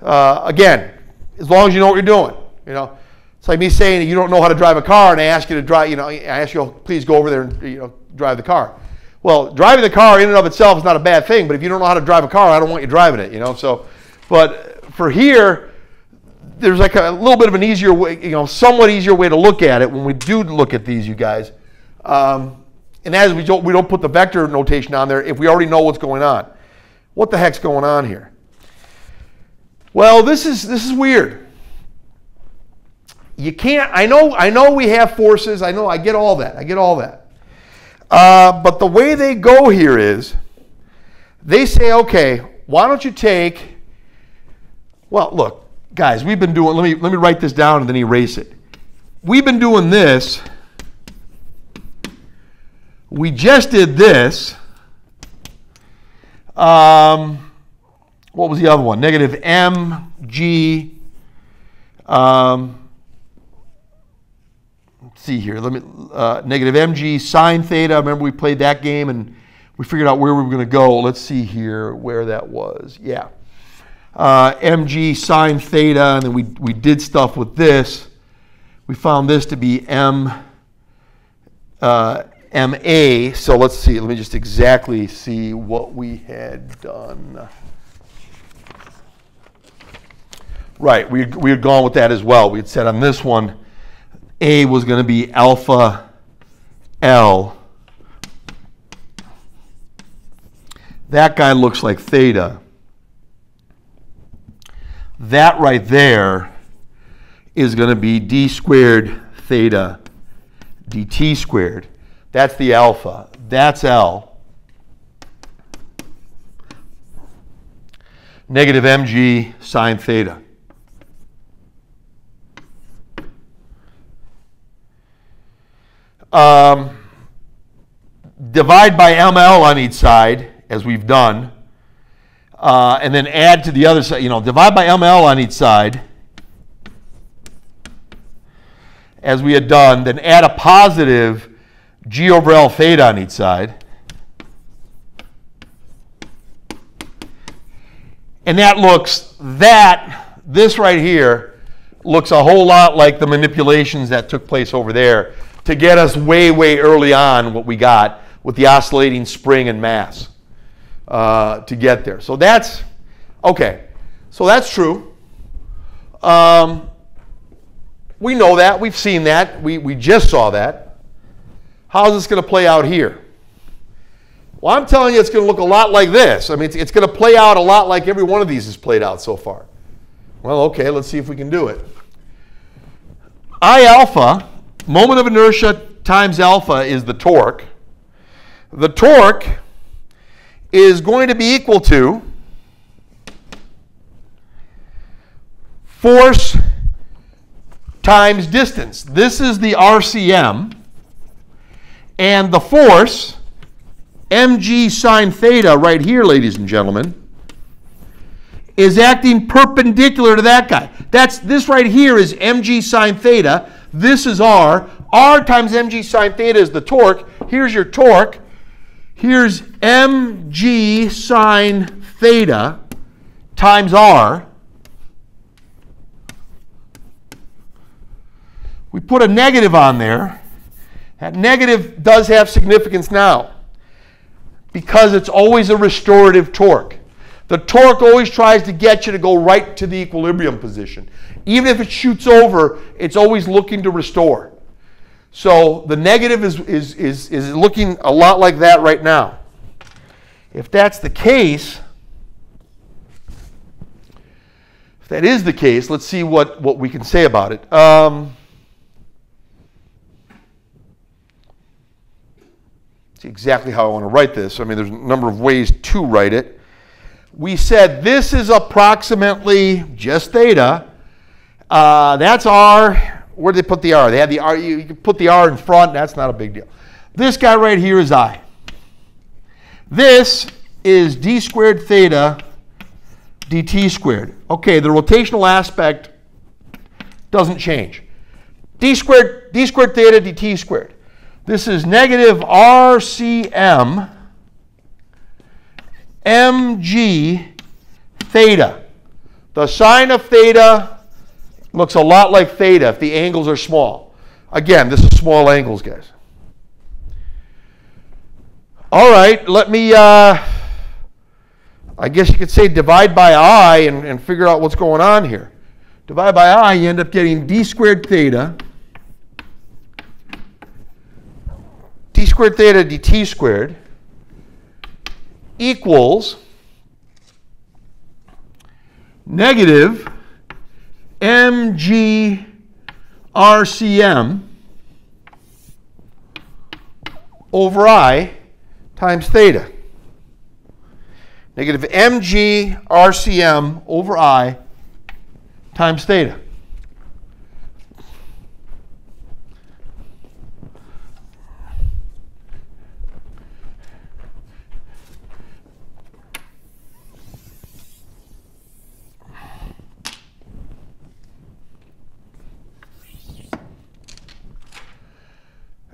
Again, as long as you know what you're doing, It's like me saying that you don't know how to drive a car and I ask you to drive, I ask you, please go over there and, drive the car. Well, driving the car in and of itself is not a bad thing, but if you don't know how to drive a car, I don't want you driving it, So, but for here, there's like a little bit of an easier way, somewhat easier way to look at it when we do look at these, you guys. And that is we don't put the vector notation on there if we already know what's going on. What the heck's going on here? Well, this is weird. You can't. I know we have forces. I get all that. But the way they go here is, they say, okay, why don't you take? Well, look, guys, we've been doing. Let me write this down and then erase it. We've been doing this. We just did this. What was the other one? Negative mg. Let's see here. Negative mg sine theta. Remember we played that game and we figured out where we were going to go. Let's see here where that was. Yeah. Mg sine theta, and then we did stuff with this. We found this to be ma. So let's see. Let me just exactly see what we had done. Right, we had gone with that as well. We had said on this one, A was going to be alpha L. That guy looks like theta. That right there is going to be d squared theta dt squared. That's the alpha. That's L. Negative mg sine theta. Divide by ml on each side, as we've done, and then add to the other side, divide by ml on each side, as we had done, then add a positive G over L theta on each side. And this right here looks a whole lot like the manipulations that took place over there to get us way, way early on what we got with the oscillating spring and mass to get there. So that's, okay, so that's true. We know that, we've seen that, we just saw that. How is this going to play out here? Well, I'm telling you it's going to look a lot like this. I mean, it's going to play out a lot like every one of these has played out so far. Well, okay, let's see if we can do it. I alpha, moment of inertia times alpha, is the torque. The torque is going to be equal to force times distance. This is the RCM, and the force, mg sine theta, right here, ladies and gentlemen, is acting perpendicular to that guy. This right here is mg sine theta. This is R. R times mg sine theta is the torque. Here's your torque. Here's mg sine theta times R. We put a negative on there. That negative does have significance now because it's always a restorative torque. The torque always tries to get you to go right to the equilibrium position. Even if it shoots over, it's always looking to restore. So the negative is looking a lot like that right now. If that's the case, if that is the case, let's see what we can say about it. See exactly how I want to write this. I mean, there's a number of ways to write it. We said this is approximately just theta. That's R. Where did they put the R? They had the R. You can put the R in front. That's not a big deal. This guy right here is I. This is d squared theta dt squared. Okay, the rotational aspect doesn't change. D squared theta dt squared. This is negative RCM mg theta. The sine of theta looks a lot like theta if the angles are small. Again, this is small angles, guys. All right, let me, I guess you could say divide by I and figure out what's going on here. Divide by I, you end up getting d squared theta dt squared equals negative mg RCM over I times theta. Negative mg RCM over I times theta.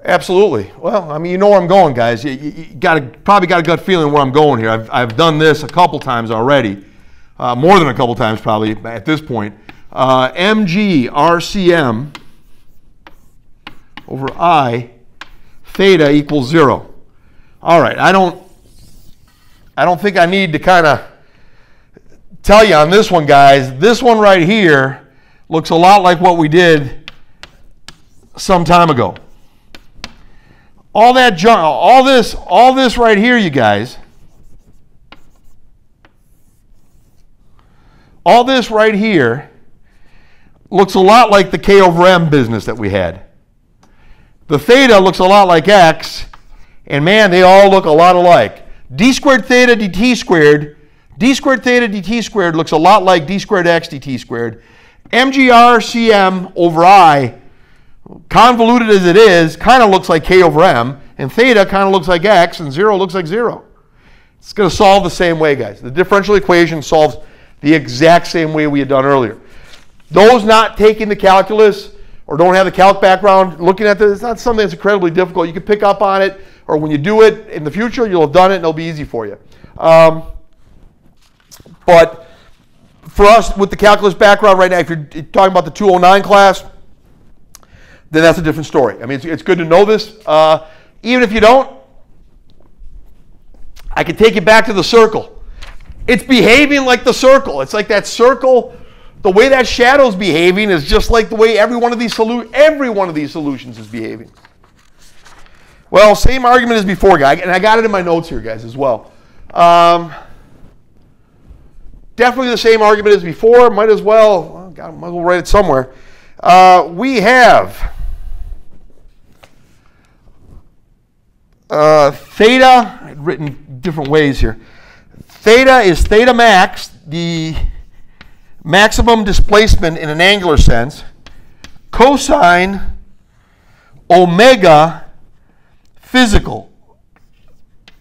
Absolutely. Well, I mean, you know where I'm going, guys. You probably got a gut feeling where I'm going here. I've done this a couple times already, more than a couple times probably at this point. Mg RCM over I theta equals 0. All right. I don't think I need to kind of tell you on this one, guys. This one right here looks a lot like what we did some time ago. All that junk, all this right here, you guys. All this right here looks a lot like the K over M business that we had. The theta looks a lot like X, and man, they all look a lot alike. D squared theta dt squared, d squared theta dt squared looks a lot like d squared x dt squared. MGRCM over I, convoluted as it is, kind of looks like K over M, and theta kind of looks like X, and 0 looks like 0. It's going to solve the same way, guys. The differential equation solves the exact same way we had done earlier. Those not taking the calculus or don't have the calc background, looking at this, it's not something that's incredibly difficult. You can pick up on it, or when you do it in the future, you'll have done it and it'll be easy for you. But for us, with the calculus background right now, if you're talking about the 209 class, then that's a different story. I mean, it's good to know this. Even if you don't, I can take you back to the circle. It's behaving like the circle. It's like that circle. The way that shadow's behaving is just like the way every one of these solutions is behaving. Well, same argument as before, guys, and I got it in my notes here, guys, as well. Definitely the same argument as before. Might as well write it somewhere. We have theta, I've written different ways here. Theta is theta max, the maximum displacement in an angular sense, cosine omega physical,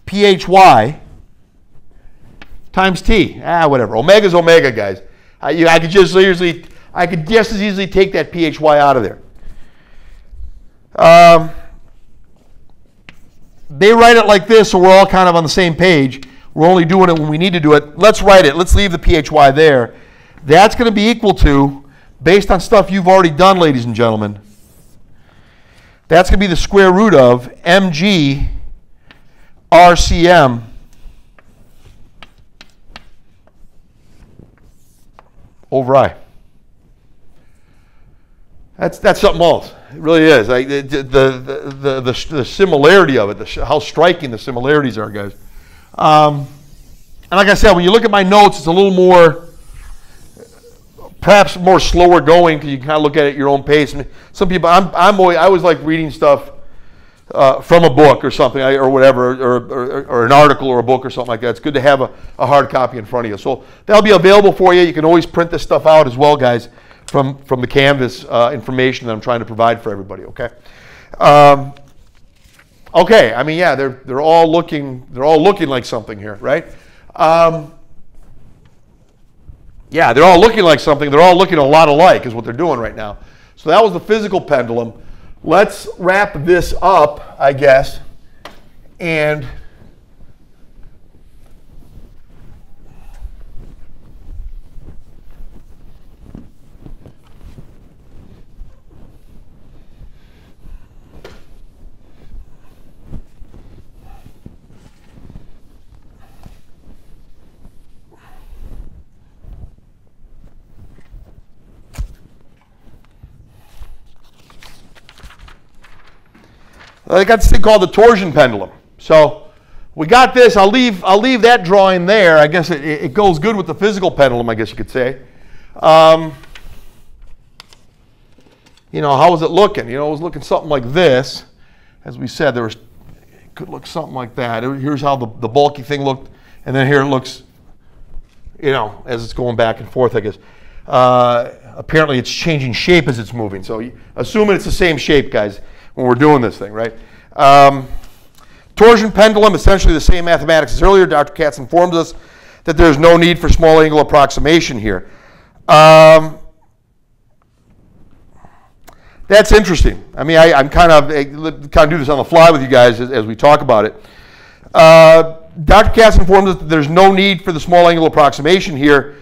PHY, times T. Whatever. Omega's omega, guys. I could just as easily take that PHY out of there. They write it like this, so we're all kind of on the same page. We're only doing it when we need to do it. Let's write it. Let's leave the PHY there. That's going to be equal to, based on stuff you've already done, ladies and gentlemen, that's going to be the square root of mg RCM over I. That's something else. It really is. Like the similarity of it, how striking the similarities are, guys. And like I said, when you look at my notes, it's a little more, perhaps more slower going, because you can kind of look at it at your own pace. And some people, I always like reading stuff from a book or something, or whatever, or an article or a book or something like that. It's good to have a hard copy in front of you. So that'll be available for you. You can always print this stuff out as well, guys, from the Canvas information that I'm trying to provide for everybody. Okay. Okay. I mean, yeah, they're all looking like something here, right? Yeah, they're all looking like something. They're all looking a lot alike is what they're doing right now. So that was the physical pendulum. Let's wrap this up, I guess, and I got this thing called the torsion pendulum. So we got this. I'll leave that drawing there. I guess it goes good with the physical pendulum, I guess you could say. You know, how was it looking? You know, it was looking something like this. As we said, it could look something like that. Here's how the bulky thing looked, and then here it looks, you know, as it's going back and forth, I guess. Apparently it's changing shape as it's moving. So assuming it's the same shape, guys, when we're doing this thing, right? Torsion pendulum, essentially the same mathematics as earlier. Dr. Katz informs us that there's no need for small angle approximation here. That's interesting. I mean, I'm kind of do this on the fly with you guys as we talk about it. Dr. Katz informs us that there's no need for the small angle approximation here.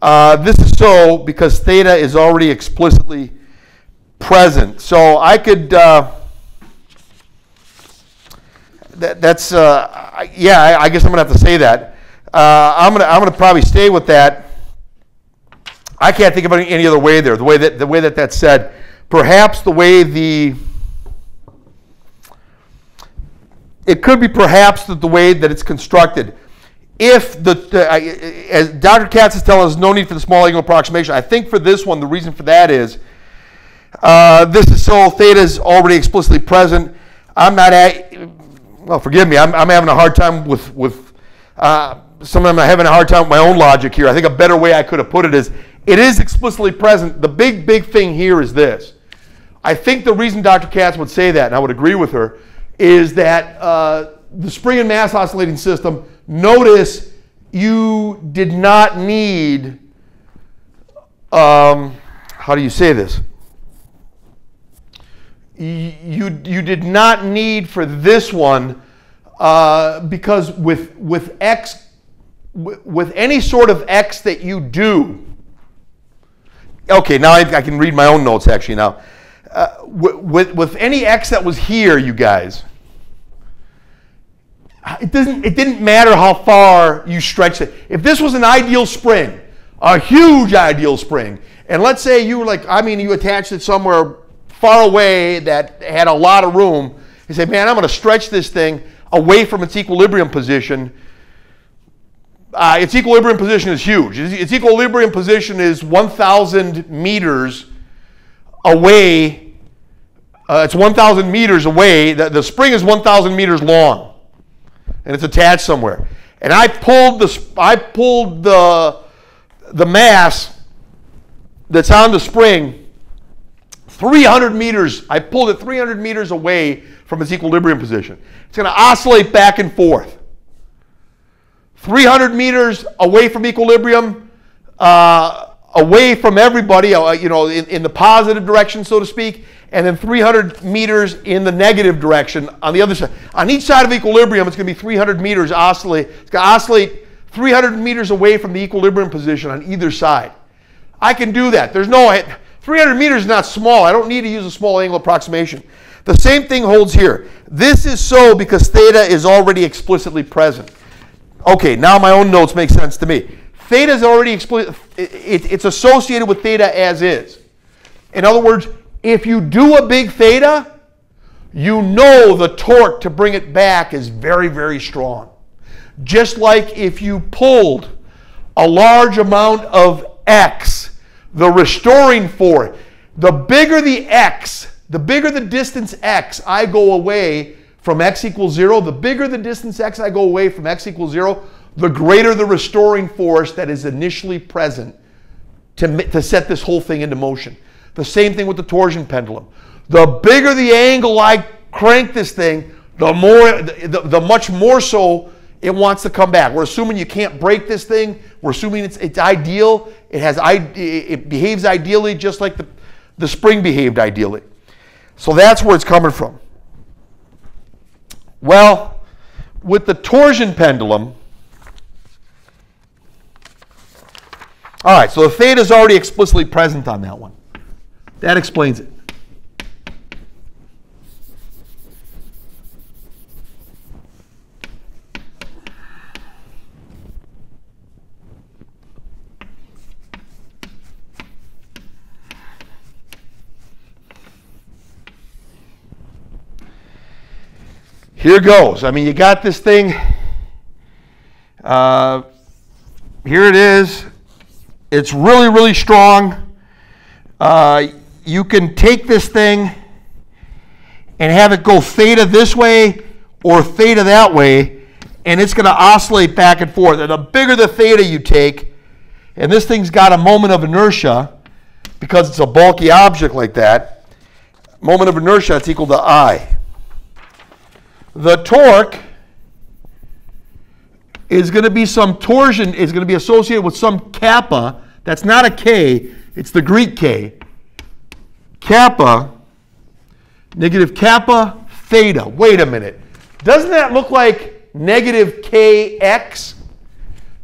This is so because theta is already explicitly present. So I could, yeah, I guess I'm gonna have to say that. I'm gonna probably stay with that. I can't think of any other way there. The way that that's said, perhaps the way it could be perhaps the way that it's constructed. If as Dr. Katz is telling us, no need for the small angle approximation. I think for this one, the reason for that is this is so theta is already explicitly present. Well, forgive me. I'm having a hard time with sometimes I'm having a hard time with my own logic here. I think a better way I could have put it is explicitly present. The big thing here is this. I think the reason Dr. Katz would say that, and I would agree with her, is that the spring and mass oscillating system notice you did not need, how do you say this? You did not need for this one, because with x, with any sort of x that you do, okay, now I can read my own notes actually now. With any x that was here, you guys, it didn't matter how far you stretched it. If this was an ideal spring, a huge ideal spring, and let's say you were like, you attached it somewhere far away that had a lot of room, you say, man, I'm going to stretch this thing away from its equilibrium position. Its equilibrium position is huge. Its equilibrium position is 1,000 meters away. It's 1,000 meters away. The spring is 1,000 meters long, and it's attached somewhere. And I pulled the mass that's on the spring 300 meters. I pulled it 300 meters away from its equilibrium position. It's going to oscillate back and forth. 300 meters away from equilibrium, away from everybody, in the positive direction, so to speak, and then 300 meters in the negative direction on the other side. On each side of equilibrium, it's going to be 300 meters oscillate. It's going to oscillate 300 meters away from the equilibrium position on either side. I can do that. 300 meters is not small. I don't need to use a small angle approximation. The same thing holds here. This is so because theta is already explicitly present. Okay, now my own notes make sense to me. Theta is already it's associated with theta as is. In other words, if you do a big theta, you know the torque to bring it back is very, very strong. Just like if you pulled a large amount of x, the restoring force, the bigger the x, the bigger the distance x I go away from x equals 0, the bigger the distance x I go away from x equals 0, the greater the restoring force that is initially present to set this whole thing into motion. The same thing with the torsion pendulum. The bigger the angle I crank this thing, the much more so it wants to come back. We're assuming you can't break this thing. We're assuming it's ideal. It behaves ideally just like the spring behaved ideally. So that's where it's coming from. Well, with the torsion pendulum, all right, so the theta is already explicitly present on that one. That explains it. Here goes. You got this thing. Here it is. It's really, really strong. You can take this thing and have it go theta this way or theta that way, and it's going to oscillate back and forth. And the bigger the theta you take, and this thing's got a moment of inertia because it's a bulky object like that, moment of inertia, it's equal to I. The torque is going to be some torsion, is going to be associated with some kappa. That's not a K, it's the Greek K. Kappa, negative kappa theta. Wait a minute. Doesn't that look like negative Kx?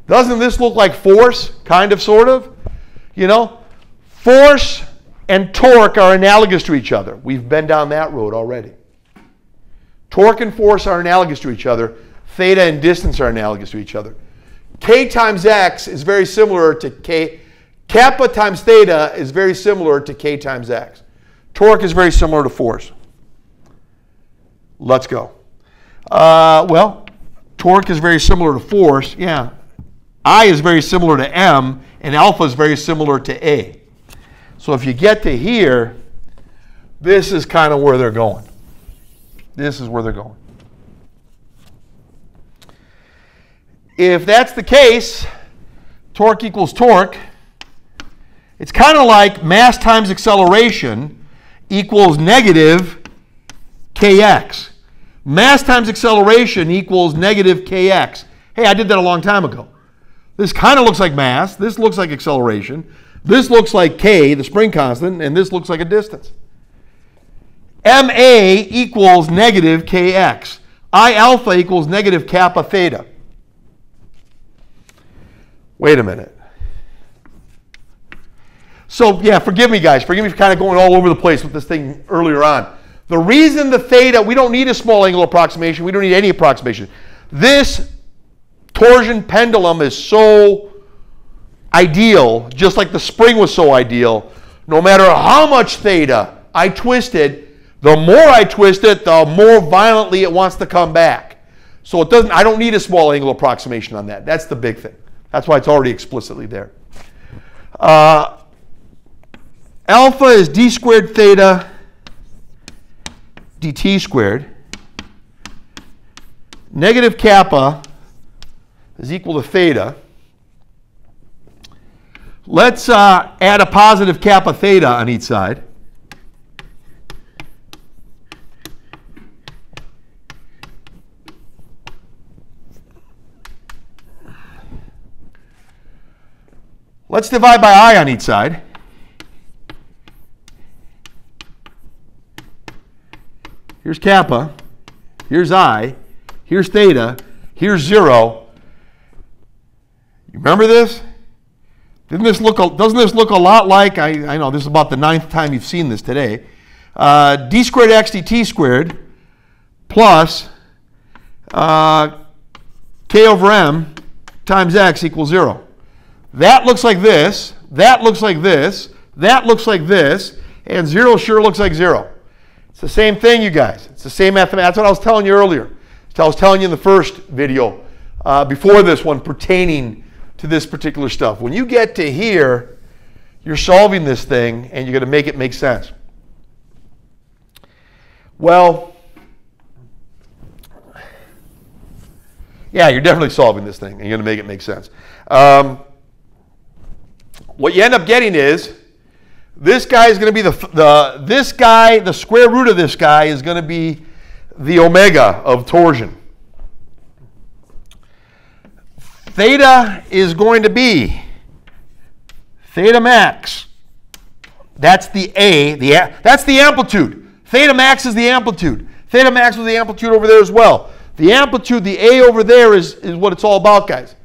Doesn't this look like force, kind of, sort of? Force and torque are analogous to each other. We've been down that road already. Torque and force are analogous to each other. Theta and distance are analogous to each other. K times x is very similar to K. Kappa times theta is very similar to K times x. Torque is very similar to force. Let's go. Well, torque is very similar to force. Yeah. I is very similar to M, and alpha is very similar to A. So if you get to here, this is kind of where they're going. This is where they're going. If that's the case, torque equals torque, it's kind of like mass times acceleration equals negative kx. Mass times acceleration equals negative kx. Hey, I did that a long time ago. This kind of looks like mass. This looks like acceleration. This looks like K, the spring constant, and this looks like a distance. MA equals negative Kx. I alpha equals negative kappa theta. Wait a minute. So, yeah, forgive me, guys. Forgive me for kind of going all over the place with this thing earlier on. The reason the theta, we don't need a small angle approximation. We don't need any approximation. This torsion pendulum is so ideal, just like the spring was so ideal. No matter how much theta I twist it, the more I twist it, the more violently it wants to come back. So it doesn't, I don't need a small angle approximation on that. That's the big thing. That's why it's already explicitly there. Alpha is d squared theta dt squared. Negative kappa is equal to theta. Let's add a positive kappa theta on each side. Let's divide by I on each side. Here's kappa, here's I, here's theta, here's 0. You remember this? Doesn't this look a lot like, I know this is about the 9th time you've seen this today, d squared x dt squared plus k over m times x equals 0. That looks like this, that looks like this, that looks like this, and 0 sure looks like 0. It's the same thing, you guys. It's the same mathematics. That's what I was telling you earlier. I was telling you in the first video before this one pertaining to this particular stuff. When you get to here, you're solving this thing and you're going to make it make sense. Well, yeah, you're definitely solving this thing and you're going to make it make sense. What you end up getting is this guy is going to be the square root of this guy is going to be the omega of torsion. Theta is going to be theta max. That's the A. That's the amplitude. Theta max is the amplitude. Theta max is the amplitude over there as well. The amplitude, the A over there is what it's all about, guys.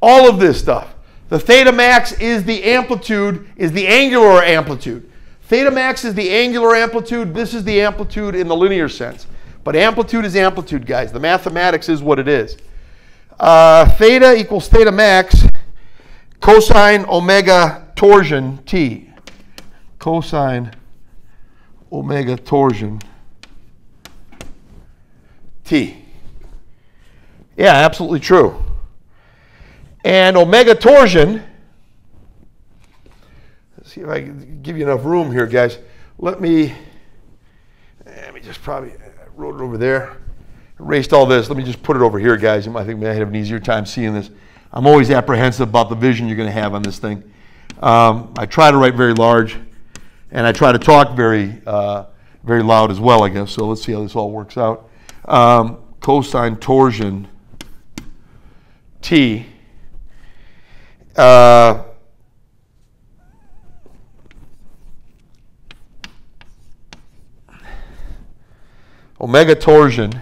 All of this stuff. The theta max is the amplitude, is the angular amplitude. Theta max is the angular amplitude. This is the amplitude in the linear sense. But amplitude is amplitude, guys. The mathematics is what it is. Theta equals theta max cosine omega torsion t. Cosine omega torsion t. Yeah, absolutely true. And omega torsion, let's see if I can give you enough room here, guys. Let me just probably, I wrote it over there, erased all this. Let me just put it over here, guys. I think I have an easier time seeing this. I'm always apprehensive about the vision you're going to have on this thing. I try to write very large, and I try to talk very loud as well, I guess. So let's see how this all works out. Cosine torsion t. Omega torsion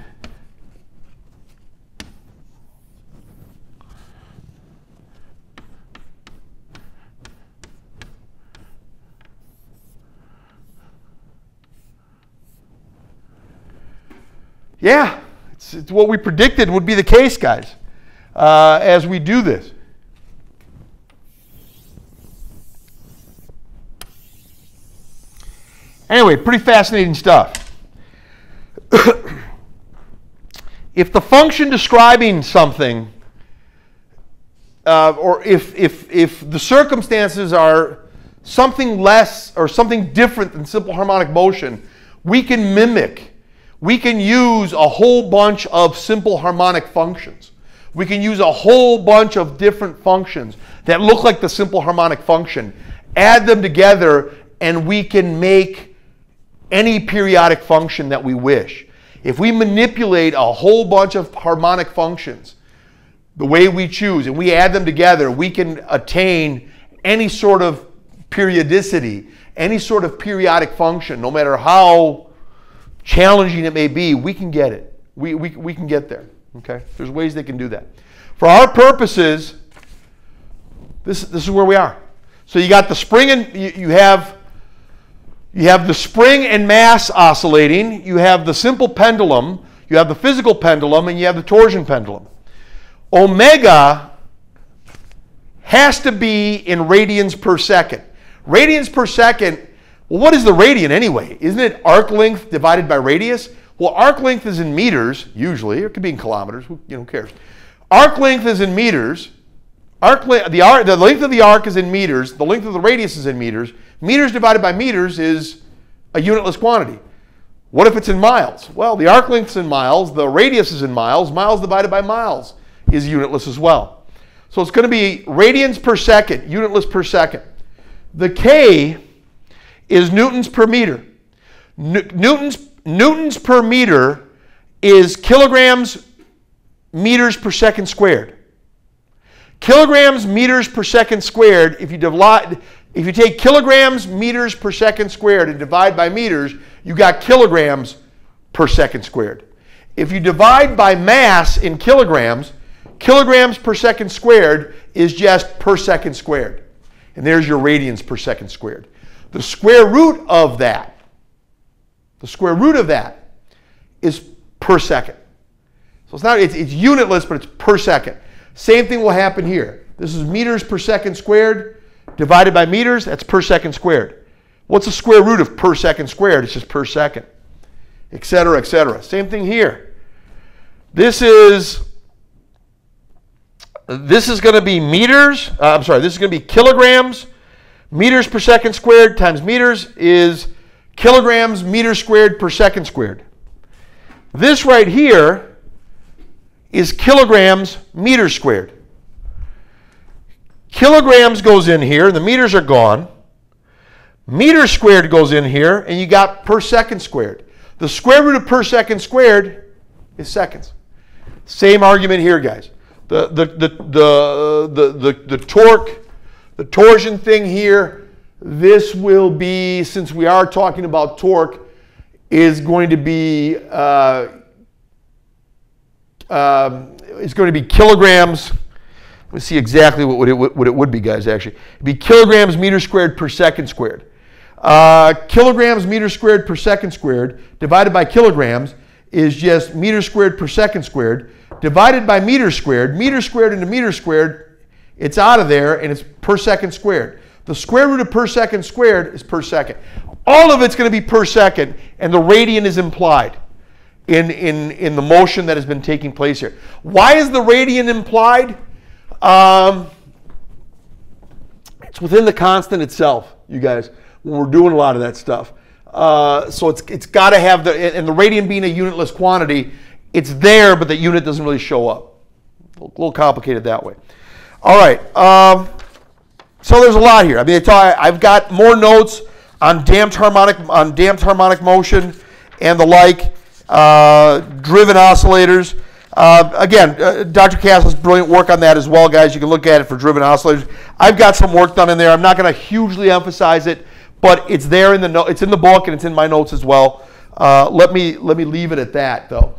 yeah, it's what we predicted would be the case, guys, as we do this. Anyway, pretty fascinating stuff. If the function describing something, or if the circumstances are something less or something different than simple harmonic motion, we can mimic. We can use a whole bunch of simple harmonic functions. We can use a whole bunch of different functions that look like the simple harmonic function, add them together, and we can make any periodic function that we wish. If we manipulate a whole bunch of harmonic functions the way we choose, and we add them together, we can attain any sort of periodicity, any sort of periodic function, no matter how challenging it may be, we can get it. We can get there. Okay? There's ways they can do that. For our purposes, this is where we are. So you got the spring and you have the spring and mass oscillating, you have the simple pendulum, you have the physical pendulum, and you have the torsion pendulum. Omega has to be in radians per second. Radians per second, well, what is the radian anyway? Isn't it arc length divided by radius? Well, arc length is in meters, usually. It could be in kilometers. Who cares? Arc length is in meters. The length of the arc is in meters. The length of the radius is in meters. Meters divided by meters is a unitless quantity. What if it's in miles? Well, the arc length is in miles. The radius is in miles. Miles divided by miles is unitless as well. So it's going to be radians per second, unitless per second. The K is newtons per meter. Newtons per meter is kilograms meters per second squared. Kilograms meters per second squared, if you take kilograms meters per second squared and divide by meters, you got kilograms per second squared. If you divide by mass in kilograms, kilograms per second squared is just per second squared. And there's your radians per second squared. The square root of that is per second. So it's unitless, but it's per second. Same thing will happen here. This is meters per second squared divided by meters, that's per second squared. What's the square root of per second squared? It's just per second, etc., etc. Same thing here. This is going to be meters. This is going to be kilograms. Meters per second squared times meters is kilograms meters squared per second squared. This right here is kilograms meters squared. Kilograms goes in here, the meters are gone. Meters squared goes in here, and you got per second squared. The square root of per second squared is seconds. Same argument here, guys. The torque, the torsion thing here, this will be, since we are talking about torque, is going to be kilograms. Let's see exactly what it would be, guys, actually. It'd be kilograms meters squared per second squared. Kilograms meters squared per second squared divided by kilograms is just meters squared per second squared divided by meters squared into meters squared, it's out of there, and it's per second squared. The square root of per second squared is per second. All of it's going to be per second, and the radian is implied in the motion that has been taking place here. Why is the radian implied? It's within the constant itself, you guys, when we're doing a lot of that stuff. So it's got to have and the radian being a unitless quantity, it's there, but the unit doesn't really show up. A little complicated that way. All right. So there's a lot here. I mean, I've got more notes on damped harmonic motion and the like, driven oscillators. Again, Dr. Katz has brilliant work on that as well, guys. You can look at it for driven oscillators. I've got some work done in there. I'm not going to hugely emphasize it, but it's there in the note. It's in the book and it's in my notes as well. Let me leave it at that, though.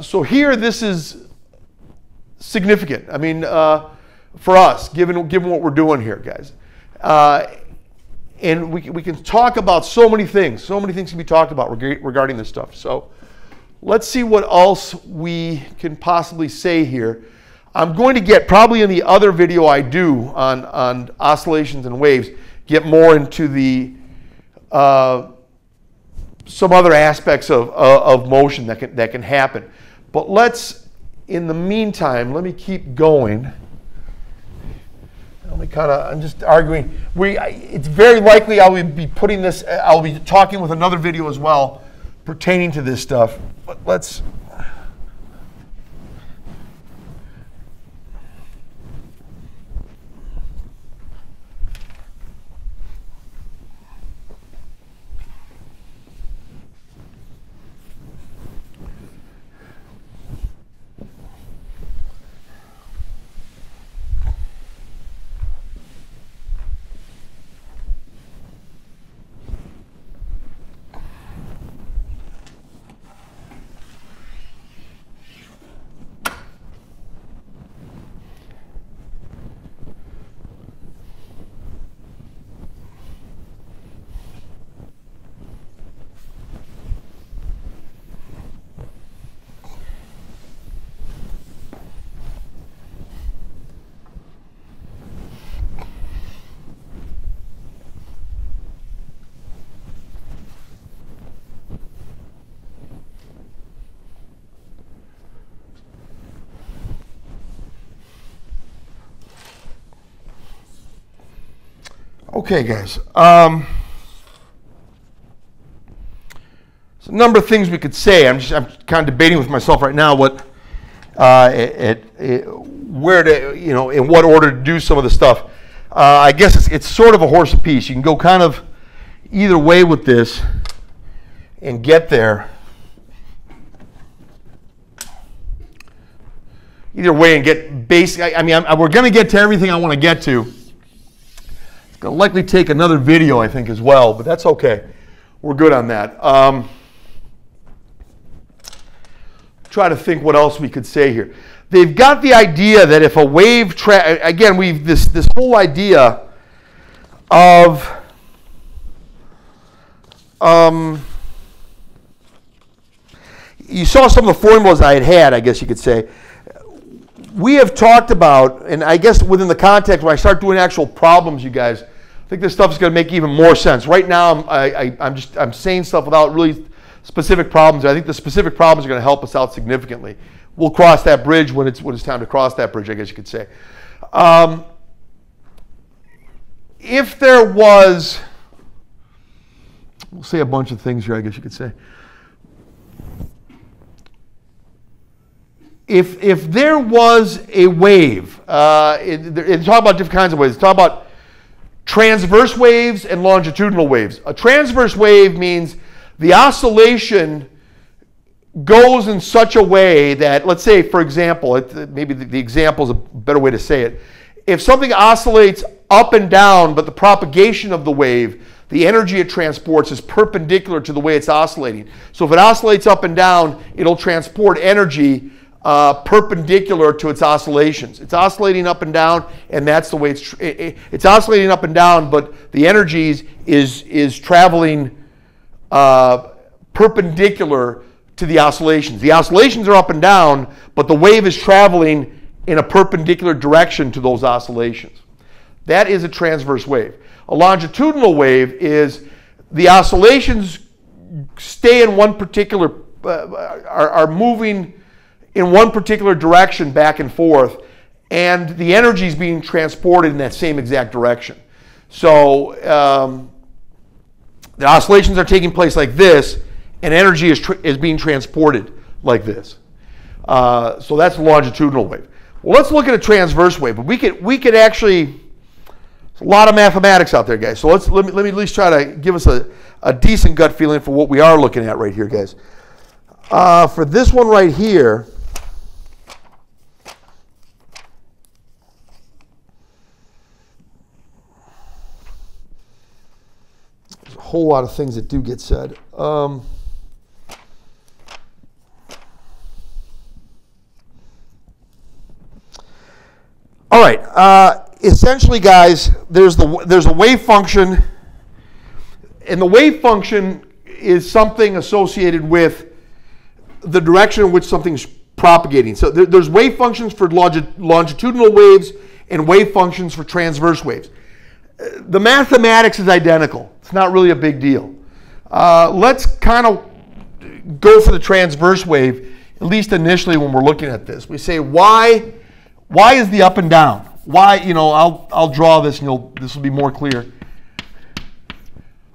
So here, this is significant. I mean, for us, given what we're doing here, guys. And we can talk about so many things. So many things can be talked about regarding this stuff. So let's see what else we can possibly say here. I'm going to get, probably in the other video I do on oscillations and waves, get more into the some other aspects of motion that can happen. But let's, in the meantime, let me keep going. I'm just arguing. It's very likely I will be putting this, I'll be talking with another video as well pertaining to this stuff. But let's. Okay, guys. So a number of things we could say. I'm kind of debating with myself right now what where to, in what order to do some of the stuff. I guess it's sort of a horse apiece. You can go kind of either way with this and get there. Either way and get basic. We're going to get to everything I want to get to. It's going to likely take another video, I think, as well, but that's okay. We're good on that. Try to think what else we could say here. They've got the idea that if a wave, again, we've this whole idea of you saw some of the formulas I had, I guess you could say. We have talked about, and I guess within the context when I start doing actual problems, you guys, I think this stuff is going to make even more sense. Right now, I'm saying stuff without really specific problems. I think the specific problems are going to help us out significantly. We'll cross that bridge when it's time to cross that bridge, I guess you could say. If there was, we'll say a bunch of things here, I guess you could say. If there was a wave, it's talk about different kinds of waves. It's talk about transverse waves and longitudinal waves. A transverse wave means the oscillation goes in such a way that, let's say, for example, maybe the example is a better way to say it. If something oscillates up and down, but the propagation of the wave, the energy it transports is perpendicular to the way it's oscillating. So if it oscillates up and down, it'll transport energy perpendicular to its oscillations. It's oscillating up and down, and that's the way it's oscillating up and down, but the energy is traveling perpendicular to the oscillations. The oscillations are up and down, but the wave is traveling in a perpendicular direction to those oscillations. That is a transverse wave. A longitudinal wave is the oscillations stay in one particular, are moving in one particular direction back and forth, and the energy is being transported in that same exact direction. So the oscillations are taking place like this, and energy is being transported like this. So that's a longitudinal wave. Well, let's look at a transverse wave. But we could actually, there's a lot of mathematics out there, guys. So let me at least try to give us a decent gut feeling for what we are looking at right here, guys. For this one right here, there's a whole lot of things that do get said. All right. Essentially, guys, there's a wave function, and the wave function is something associated with the direction in which something's propagating. So there's wave functions for longitudinal waves and wave functions for transverse waves. The mathematics is identical. It's not really a big deal. Let's kind of go for the transverse wave, at least initially when we're looking at this. We say, why is the up and down? Why, I'll draw this and this will be more clear.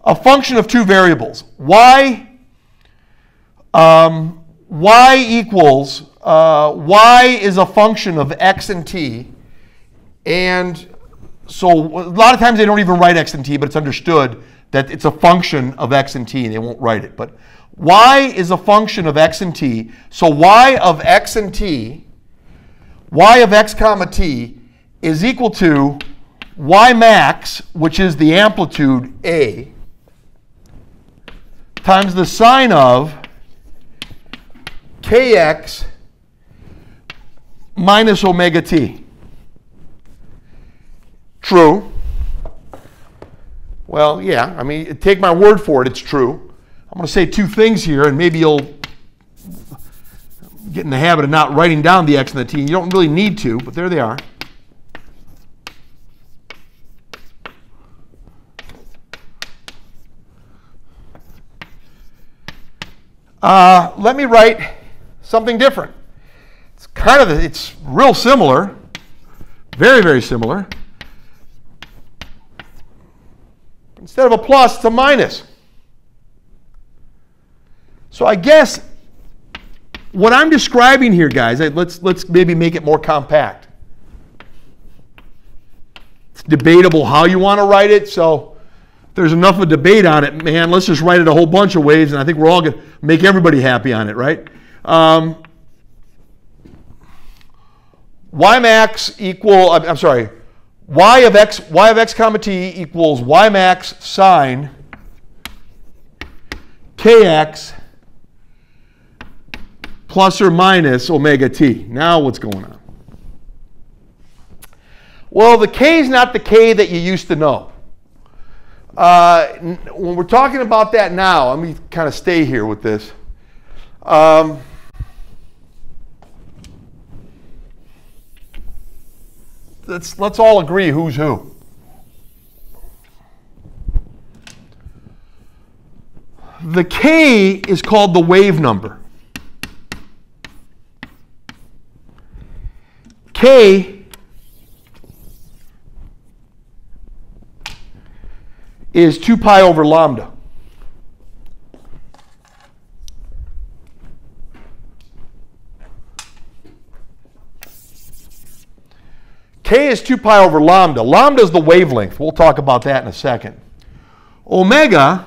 A function of two variables. Y equals, y is a function of x and t, and so a lot of times they don't even write x and t, but it's understood that it's a function of x and t, and they won't write it. But y is a function of x and t, so y of x and t, y of x comma t, is equal to y max, which is the amplitude A, times the sine of kx minus omega t. True. Well, yeah, take my word for it, it's true. I'm going to say two things here, and maybe you'll get in the habit of not writing down the x and the t. You don't really need to, but there they are. Let me write something different. It's real similar, very, very similar. Instead of a plus, it's a minus. So I guess what I'm describing here, guys, let's maybe make it more compact. It's debatable how you want to write it, so if there's enough of a debate on it, man, let's just write it a whole bunch of ways, and I think we're all going to make everybody happy on it, right? Y max equal, I'm sorry, y of x comma t equals y max sine kx plus or minus omega t. Now what's going on? Well, the k is not the k that you used to know. When we're talking about that now, let me kind of stay here with this. Let's all agree who's who. The k is called the wave number. K is 2 pi over lambda. K is 2 pi over lambda. Lambda is the wavelength. We'll talk about that in a second. Omega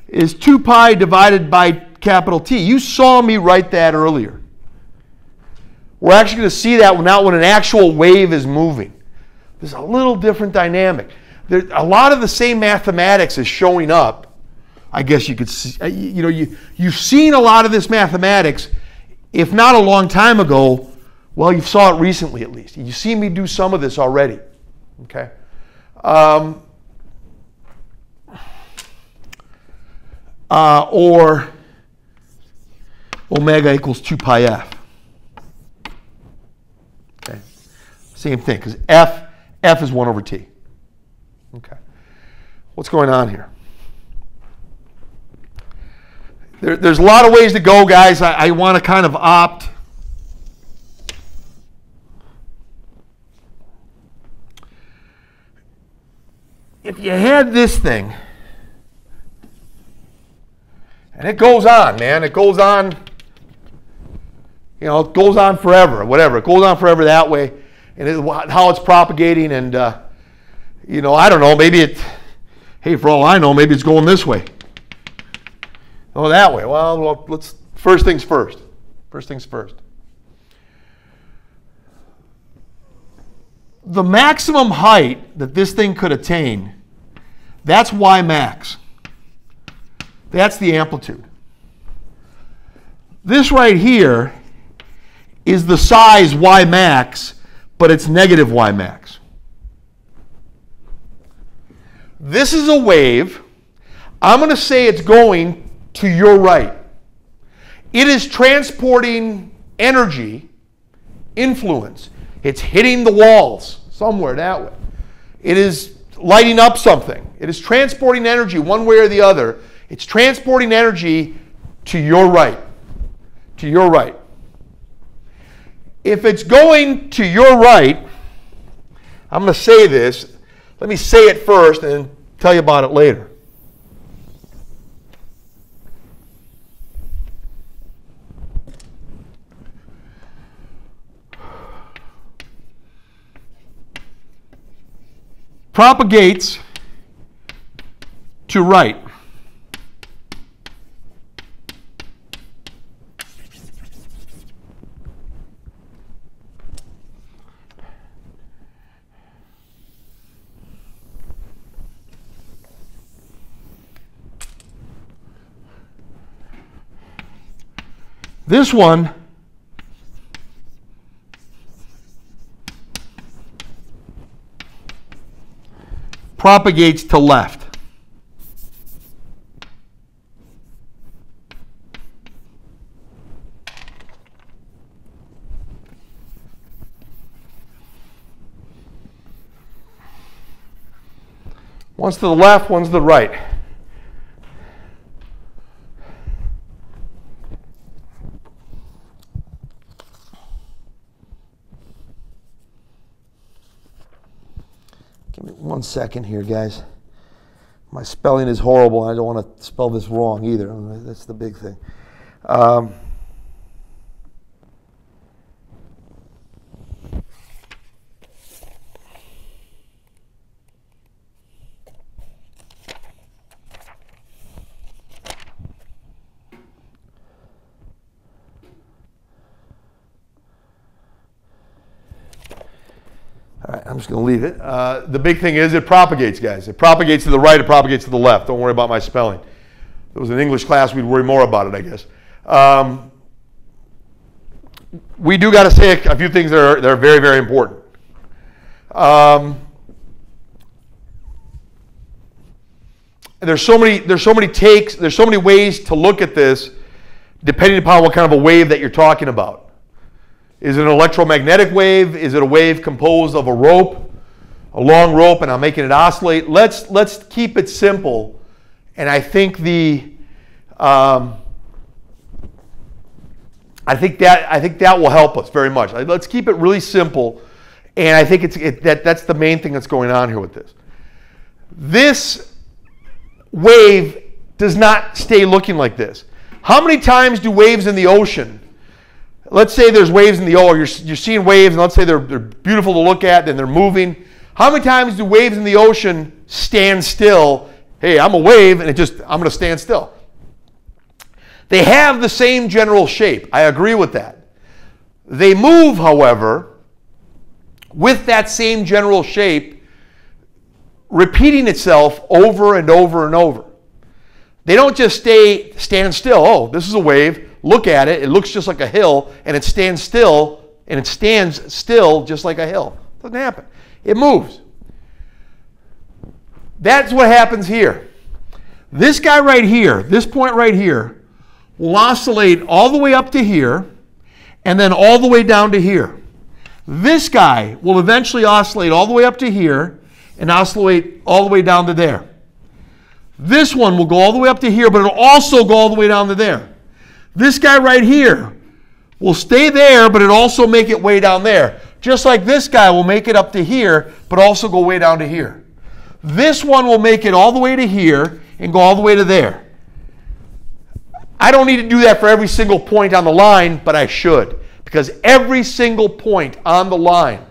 is 2 pi divided by capital T. You saw me write that earlier. We're actually going to see that now when an actual wave is moving. There's a little different dynamic. A lot of the same mathematics is showing up. I guess you could see, you've seen a lot of this mathematics, if not a long time ago. Well, you saw it recently at least. You've seen me do some of this already. Okay. Or omega equals 2 pi f. Okay. Same thing, because f is 1 over t. Okay. What's going on here? There's a lot of ways to go, guys. I want to kind of opt. If you had this thing, and it goes on, man, it goes on, it goes on forever, whatever. It goes on forever that way, and how it's propagating, and, I don't know, maybe hey, for all I know, maybe it's going this way. Oh, that way. Well, let's, first things first. First things first. The maximum height that this thing could attain, that's Y max. That's the amplitude. This right here is the size Y max, but it's negative Y max. This is a wave. I'm going to say it's going to your right. It is transporting energy, influence. It's hitting the walls somewhere that way. It is lighting up something. It is transporting energy one way or the other. It's transporting energy to your right. To your right. If it's going to your right, I'm going to say this. Let me say it first and then tell you about it later. Propagates to right. This one propagates to left. One's to the left, one's to the right. Give me 1 1 second here, guys. My spelling is horrible, and I don't want to spell this wrong either. That's the big thing. All right, I'm just going to leave it. The big thing is it propagates, guys. It propagates to the right, it propagates to the left. Don't worry about my spelling. If it was an English class, we'd worry more about it, I guess. We do got to say a few things that are very, very important. There's so many takes, there's so many ways to look at this, depending upon what kind of a wave that you're talking about. Is it an electromagnetic wave? Is it a wave composed of a rope, a long rope, and I'm making it oscillate? Let's keep it simple, and I think I think that will help us very much. Let's keep it really simple, and I think that's the main thing that's going on here with this. This wave does not stay looking like this. How many times do waves in the ocean? Let's say there's waves in the ocean. You're seeing waves, and let's say they're beautiful to look at, and they're moving. How many times do waves in the ocean stand still? Hey, I'm a wave, and I'm going to stand still. They have the same general shape. I agree with that. They move, however, with that same general shape, repeating itself over and over and over. They don't just stand still. Oh, this is a wave. Look at it. It looks just like a hill, and it stands still, and it stands still just like a hill. It doesn't happen. It moves. That's what happens here. This guy right here, this point right here, will oscillate all the way up to here, and then all the way down to here. This guy will eventually oscillate all the way up to here, and oscillate all the way down to there. This one will go all the way up to here, but it'll also go all the way down to there. This guy right here will stay there, but it'll also make it way down there. Just like this guy will make it up to here, but also go way down to here. This one will make it all the way to here and go all the way to there. I don't need to do that for every single point on the line, but I should, because every single point on the line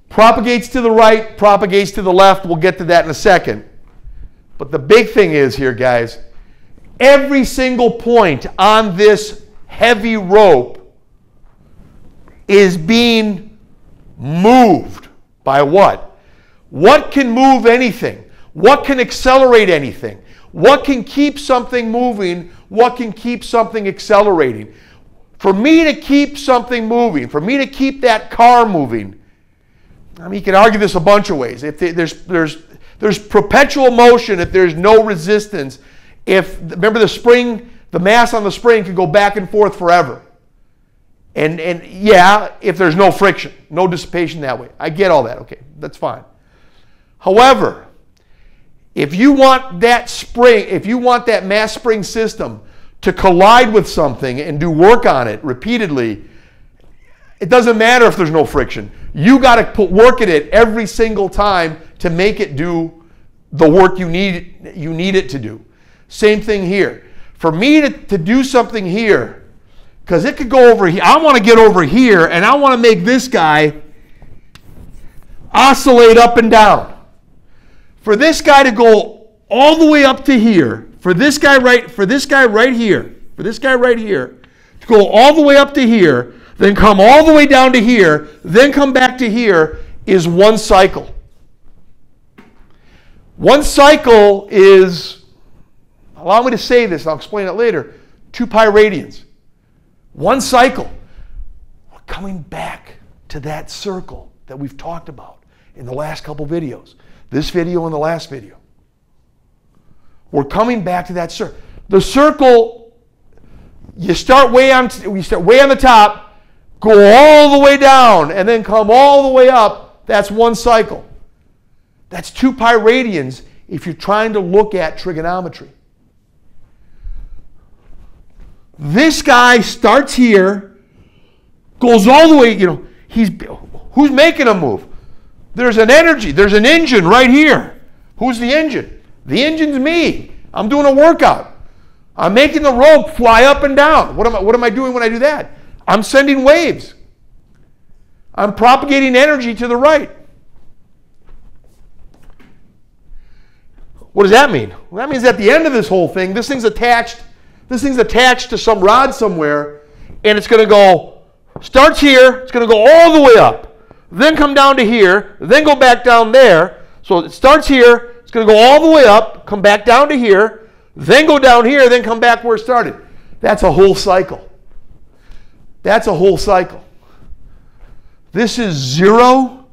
propagates to the right, propagates to the left. We'll get to that in a second. But the big thing is here, guys, every single point on this heavy rope is being moved by what? What can move anything? What can accelerate anything? What can keep something moving? What can keep something accelerating? For me to keep something moving, for me to keep that car moving, I mean, you can argue this a bunch of ways. If there's perpetual motion, if there's no resistance, remember the spring, the mass on the spring can go back and forth forever. And yeah, if there's no friction, no dissipation that way. I get all that. Okay, that's fine. However, if you want that spring, if you want that mass spring system to collide with something and do work on it repeatedly, it doesn't matter if there's no friction. You got to put work in it every single time to make it do the work you need it to do. Same thing here. For me to do something here, because it could go over here. I want to get over here, and I want to make this guy oscillate up and down. For this guy to go all the way up to here, for this guy right here, to go all the way up to here, then come all the way down to here, then come back to here, is one cycle. One cycle is, allow me to say this, I'll explain it later, 2 pi radians. One cycle. We're coming back to that circle that we've talked about in the last couple videos. This video and the last video. We're coming back to that circle. The circle, we start way on the top, go all the way down, and then come all the way up. That's one cycle. That's 2 pi radians if you're trying to look at trigonometry. This guy starts here, goes all the way, who's making a move? There's an energy, there's an engine right here. Who's the engine? The engine's me. I'm doing a workout. I'm making the rope fly up and down. What am I doing when I do that? I'm sending waves. I'm propagating energy to the right. What does that mean? Well, that means at the end of this whole thing, this thing's attached to some rod somewhere, and it's going to go, starts here, it's going to go all the way up, then come down to here, then go back down there. So it starts here, it's going to go all the way up, come back down to here, then go down here, then come back where it started. That's a whole cycle. That's a whole cycle. This is 0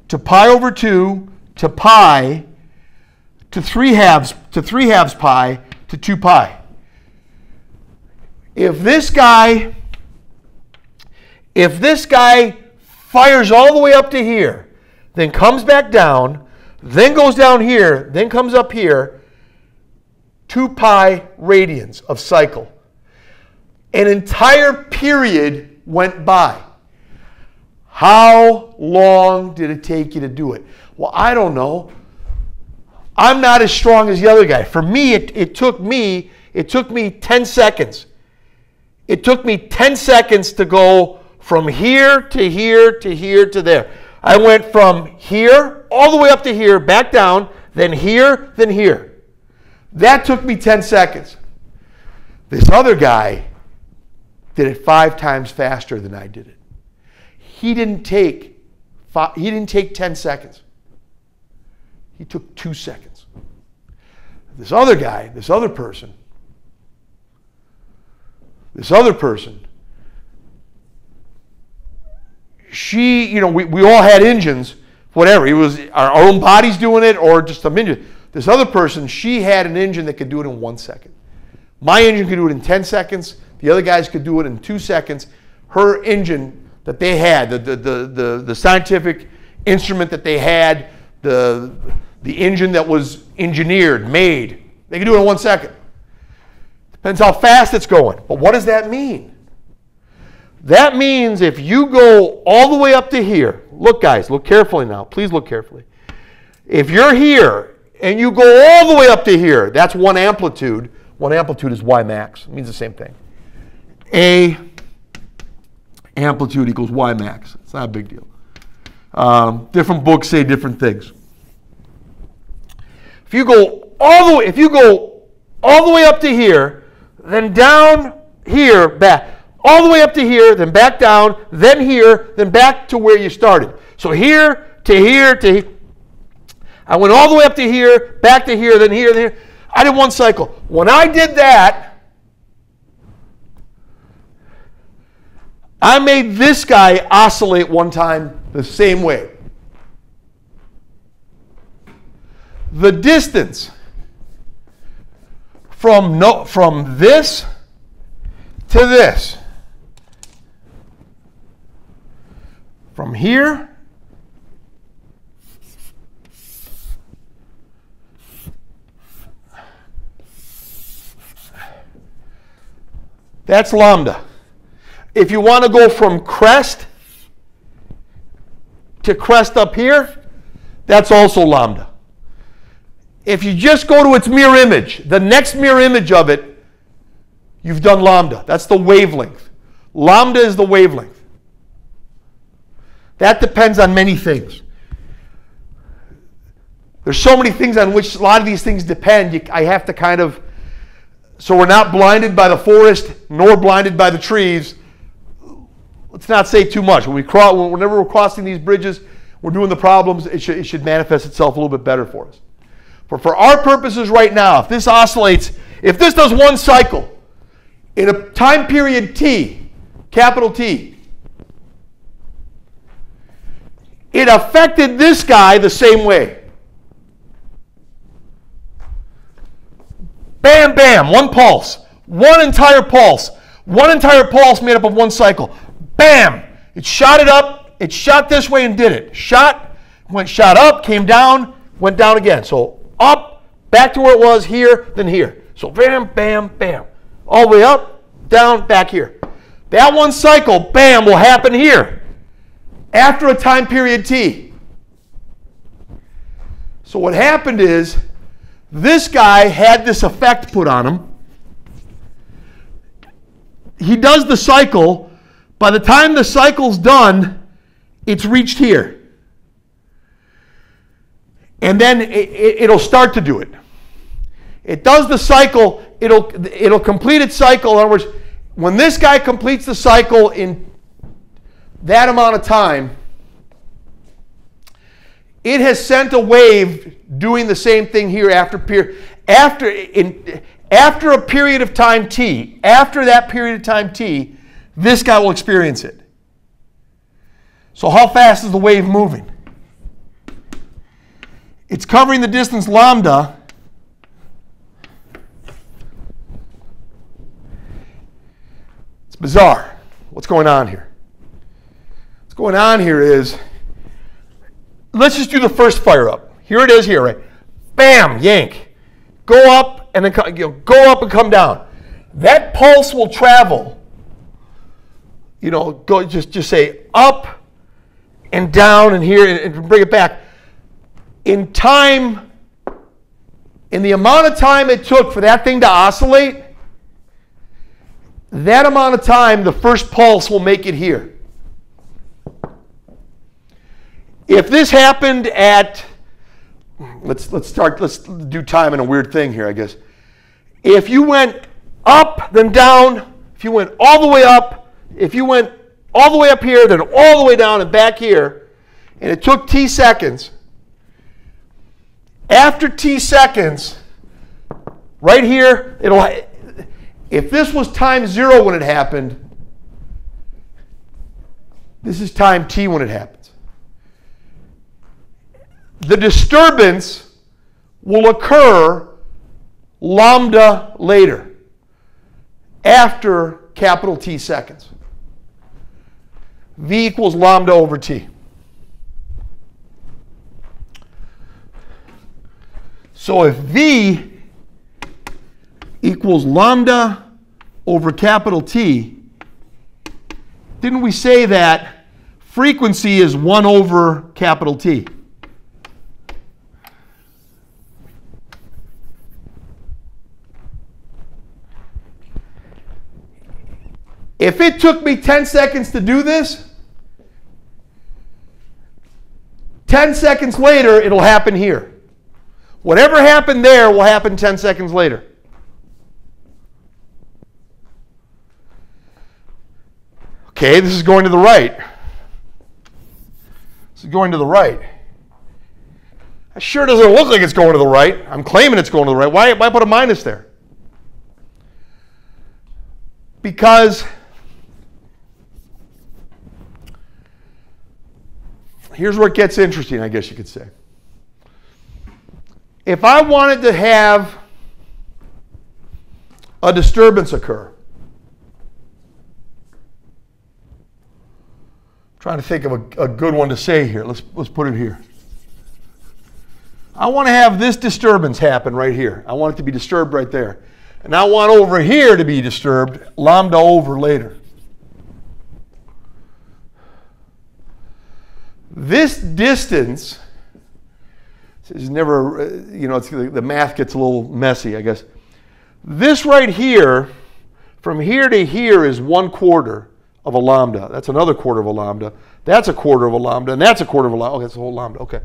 to pi over 2 to pi to 3 halves pi to 2 pi. If this guy fires all the way up to here, then comes back down, then goes down here, then comes up here, 2 pi radians of cycle. An entire period went by. How long did it take you to do it? Well, I don't know. I'm not as strong as the other guy. For me, it took me 10 seconds. It took me 10 seconds to go from here to here to here to there. I went from here all the way up to here, back down, then here, then here. That took me 10 seconds. This other guy did it 5 times faster than I did it. He didn't take 10 seconds. He took 2 seconds. This other guy, this other person, she, we all had engines, whatever. It was our own bodies doing it or just some engine. This other person, she had an engine that could do it in 1 second. My engine could do it in 10 seconds. The other guys could do it in 2 seconds. Her engine that they had, the scientific instrument that they had, the engine that was engineered, made, they could do it in 1 second. Depends how fast it's going. But what does that mean? That means if you go all the way up to here, look guys, look carefully now, please look carefully. If you're here and you go all the way up to here, that's 1 amplitude. 1 amplitude is Y max. It means the same thing. A amplitude equals Y max. It's not a big deal. Different books say different things. If you go all the way up to here, then down here, back, all the way up to here, then back down, then here, then back to where you started. So here to here to here. I went all the way up to here, back to here, then here, then here. I did 1 cycle. When I did that, I made this guy oscillate 1 time the same way. The distance from this to this, from here that's lambda. If you want to go from crest to crest up here, that's also lambda. If you just go to its mirror image, the next mirror image of it, you've done lambda. That's the wavelength. Lambda is the wavelength. That depends on many things. There's so many things on which a lot of these things depend. I have to kind of, so we're not blinded by the forest nor blinded by the trees. Let's not say too much. Whenever we're crossing these bridges, we're doing the problems, it should manifest itself a little bit better for us. But for our purposes right now, if this oscillates, if this does 1 cycle in a time period T, capital T, it affected this guy the same way. Bam, bam, 1 pulse, 1 entire pulse, 1 entire pulse made up of 1 cycle. Bam! It shot it up, it shot this way and did it. Shot up, came down, went down again. So up, back to where it was, here, then here. So bam, bam, bam. All the way up, down, back here. That one cycle, bam, will happen here after a time period t. So what happened is this guy had this effect put on him. He does the cycle. By the time the cycle's done, it's reached here. And then it'll start to do it. It does the cycle, it'll complete its cycle. In other words, when this guy completes the cycle in that amount of time, it has sent a wave doing the same thing here after a period of time t. After that period of time t, this guy will experience it. So how fast is the wave moving? It's covering the distance lambda. It's bizarre. What's going on here? What's going on here is, let's just do the first fire up. Here it is here, right? Bam, yank. Go up and then go up and come down. That pulse will travel. Go just say up and down and here and bring it back. In time, in the amount of time it took for that thing to oscillate, that amount of time, the first pulse will make it here. If this happened at, let's do time in a weird thing here, I guess. If you went up, then down, if you went all the way up, if you went all the way up here, then all the way down and back here, and it took t seconds, after t seconds, right here, if this was time 0 when it happened, this is time t when it happens. The disturbance will occur lambda later, after capital T seconds. V equals lambda over t. So if V equals lambda over capital T, didn't we say that frequency is 1 over capital T? If it took me 10 seconds to do this, 10 seconds later, it'll happen here. Whatever happened there will happen 10 seconds later. Okay, this is going to the right. This is going to the right. It sure doesn't look like it's going to the right. I'm claiming it's going to the right. Why put a minus there? Because here's where it gets interesting, I guess you could say. If I wanted to have a disturbance occur, I'm trying to think of a good one to say here. Let's put it here. I want to have this disturbance happen right here. I want it to be disturbed right there. And I want over here to be disturbed, lambda over later. This distance is never, the math gets a little messy, I guess. This right here, from here to here is 1/4 of a lambda. That's another quarter of a lambda. That's a quarter of a lambda, and that's a quarter of a lambda. Okay, that's a whole lambda. Okay.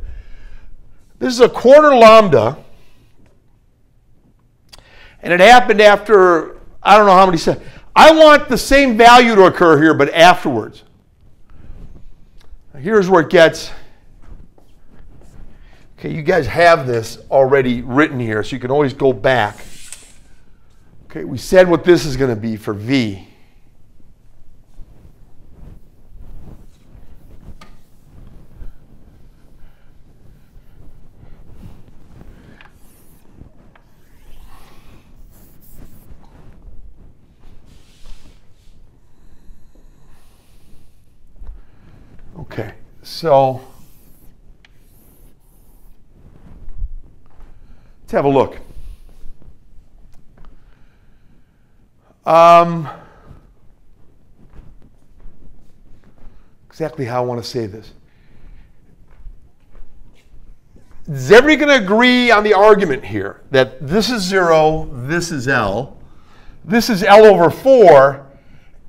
This is a quarter lambda, and it happened after, I don't know how many seconds. I want the same value to occur here, but afterwards. Here's where it gets, okay, you guys have this already written here, so you can always go back. Okay, we said what this is going to be for V. Okay, so let's have a look. exactly how I want to say this. Is everybody going to agree on the argument here that this is 0, this is L, this is L over 4,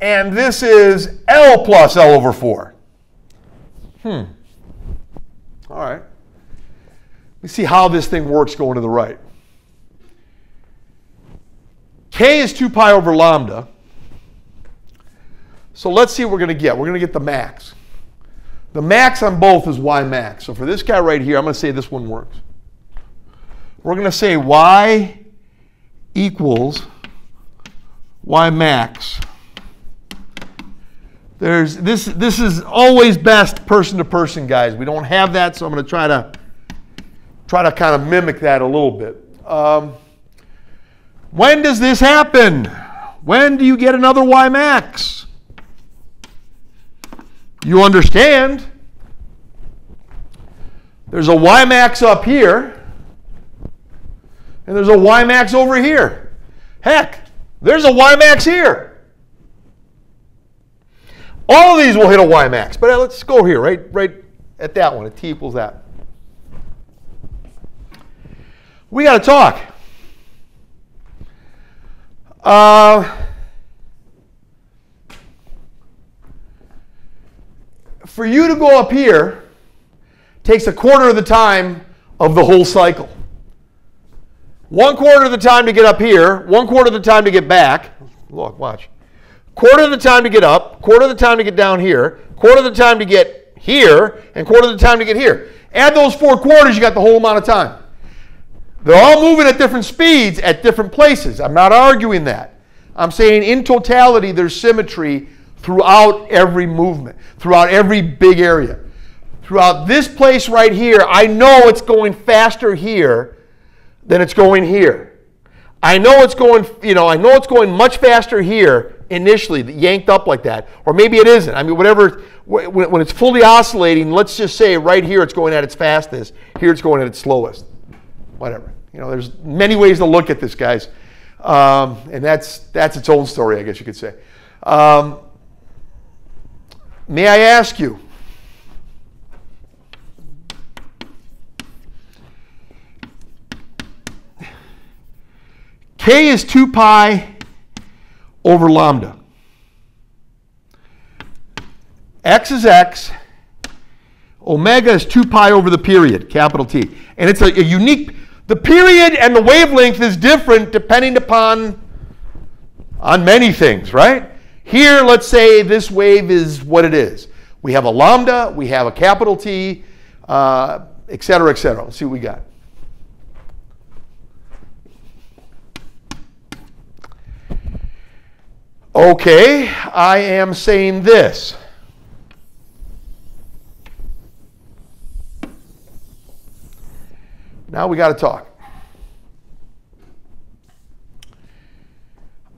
and this is L plus L over 4? All right. Let me see how this thing works going to the right. K is 2 pi over lambda. So let's see what we're going to get. We're going to get the max. The max on both is Y max. So for this guy right here, I'm going to say this one works. We're going to say Y equals Y max. This is always best person to person, guys. We don't have that, so I'm going to try to kind of mimic that a little bit. When does this happen? When do you get another Y max? You understand? There's a Y max up here, and there's a Y max over here. Heck, there's a Y max here. All of these will hit a Y max, but let's go here, right at that one, at T equals that. We got to talk. For you to go up here takes a quarter of the time of the whole cycle. 1/4 of the time to get up here, 1/4 of the time to get back. Look, watch. Quarter of the time to get up, quarter of the time to get down here, quarter of the time to get here, and quarter of the time to get here. Add those 4 quarters, you got the whole amount of time. They're all moving at different speeds at different places. I'm not arguing that. I'm saying in totality there's symmetry throughout every movement, throughout every big area. Throughout this place right here, I know it's going faster here than it's going here. I know it's going, I know it's going much faster here initially, yanked up like that. Or maybe it isn't. I mean, whatever, when it's fully oscillating, let's just say right here it's going at its fastest, here it's going at its slowest. Whatever. There's many ways to look at this, guys. And that's its own story, I guess you could say. May I ask you, K is 2 pi over lambda. X is X. Omega is 2 pi over the period, capital T. And it's a unique, the period and the wavelength is different depending upon many things, right? Here, let's say this wave is what it is. We have a lambda, we have a capital T, et cetera, et cetera. Let's see what we got. Okay, I am saying this. Now we got to talk.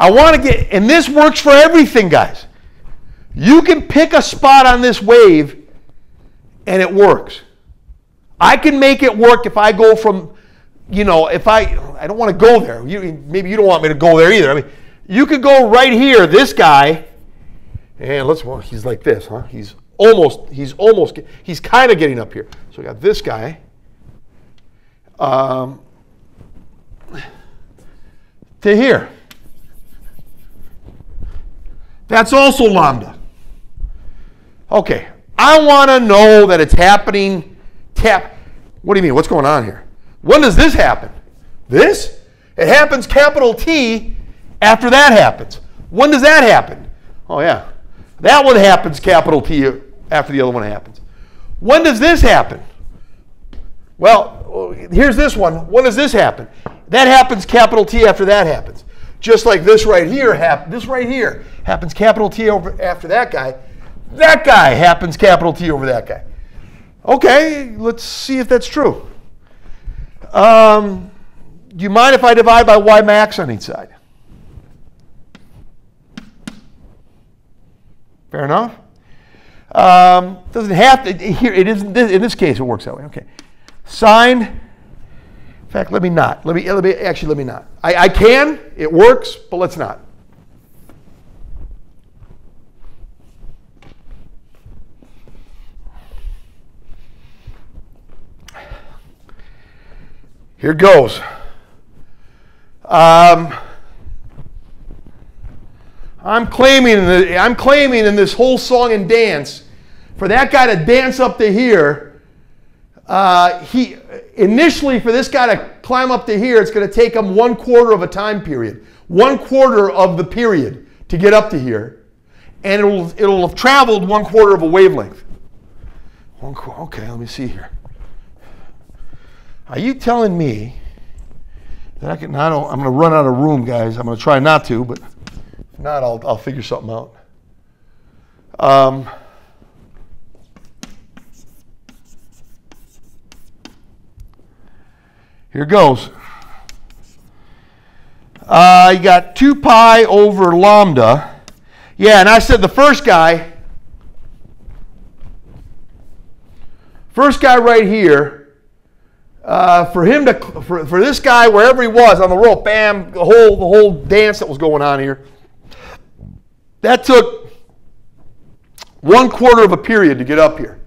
I want to get, and this works for everything, guys. You can pick a spot on this wave and it works. I can make it work if I go from, if I don't want to go there. Maybe you don't want me to go there either. I mean, you could go right here, this guy, and he's like this, huh? He's kind of getting up here. So we got this guy. To here. That's also lambda. Okay, I want to know that it's happening. What do you mean? What's going on here? When does this happen? This? It happens capital T after that happens. When does that happen? Oh yeah, that one happens capital T after the other one happens. When does this happen? Well, here's this one. When does this happen? That happens capital T after that happens. Just like this right here happens capital T over after that guy. That guy happens capital T over that guy. Okay, let's see if that's true. Do you mind if I divide by Y max on each side? Fair enough. Doesn't have to. Here it isn't. In this case, it works that way. Okay. Sine. In fact, let me not. Let me not. I can. It works, but let's not. Here goes. I'm claiming in this whole song and dance, for that guy to dance up to here, initially for this guy to climb up to here, it's going to take him 1/4 of a time period, 1/4 of the period to get up to here, and it'll have traveled 1/4 of a wavelength. Okay, let me see here. Are you telling me that I can? I'm going to run out of room, guys. I'm going to try not to, but if not, I'll figure something out. Here goes. You got 2 pi over lambda. Yeah, and I said the first guy right here, for this guy, wherever he was on the rope, bam, the whole dance that was going on here, that took 1/4 of a period to get up here.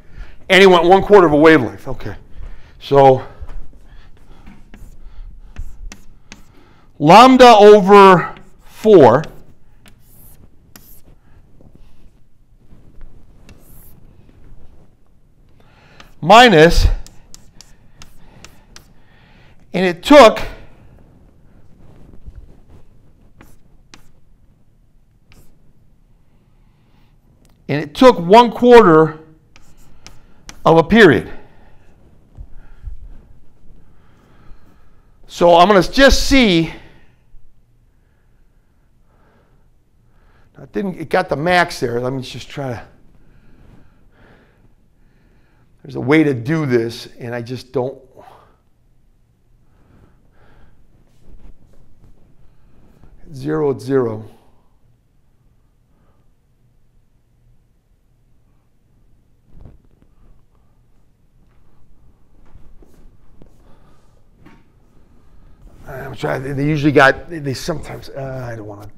And he went 1/4 of a wavelength. Okay. So lambda over 4 minus, and it took and it took 1/4 of a period. So I'm going to just see. It got the max there. Let me just try to. There's a way to do this, and I just don't. Zero at 0. I'm trying. They usually got. They sometimes. I don't want to.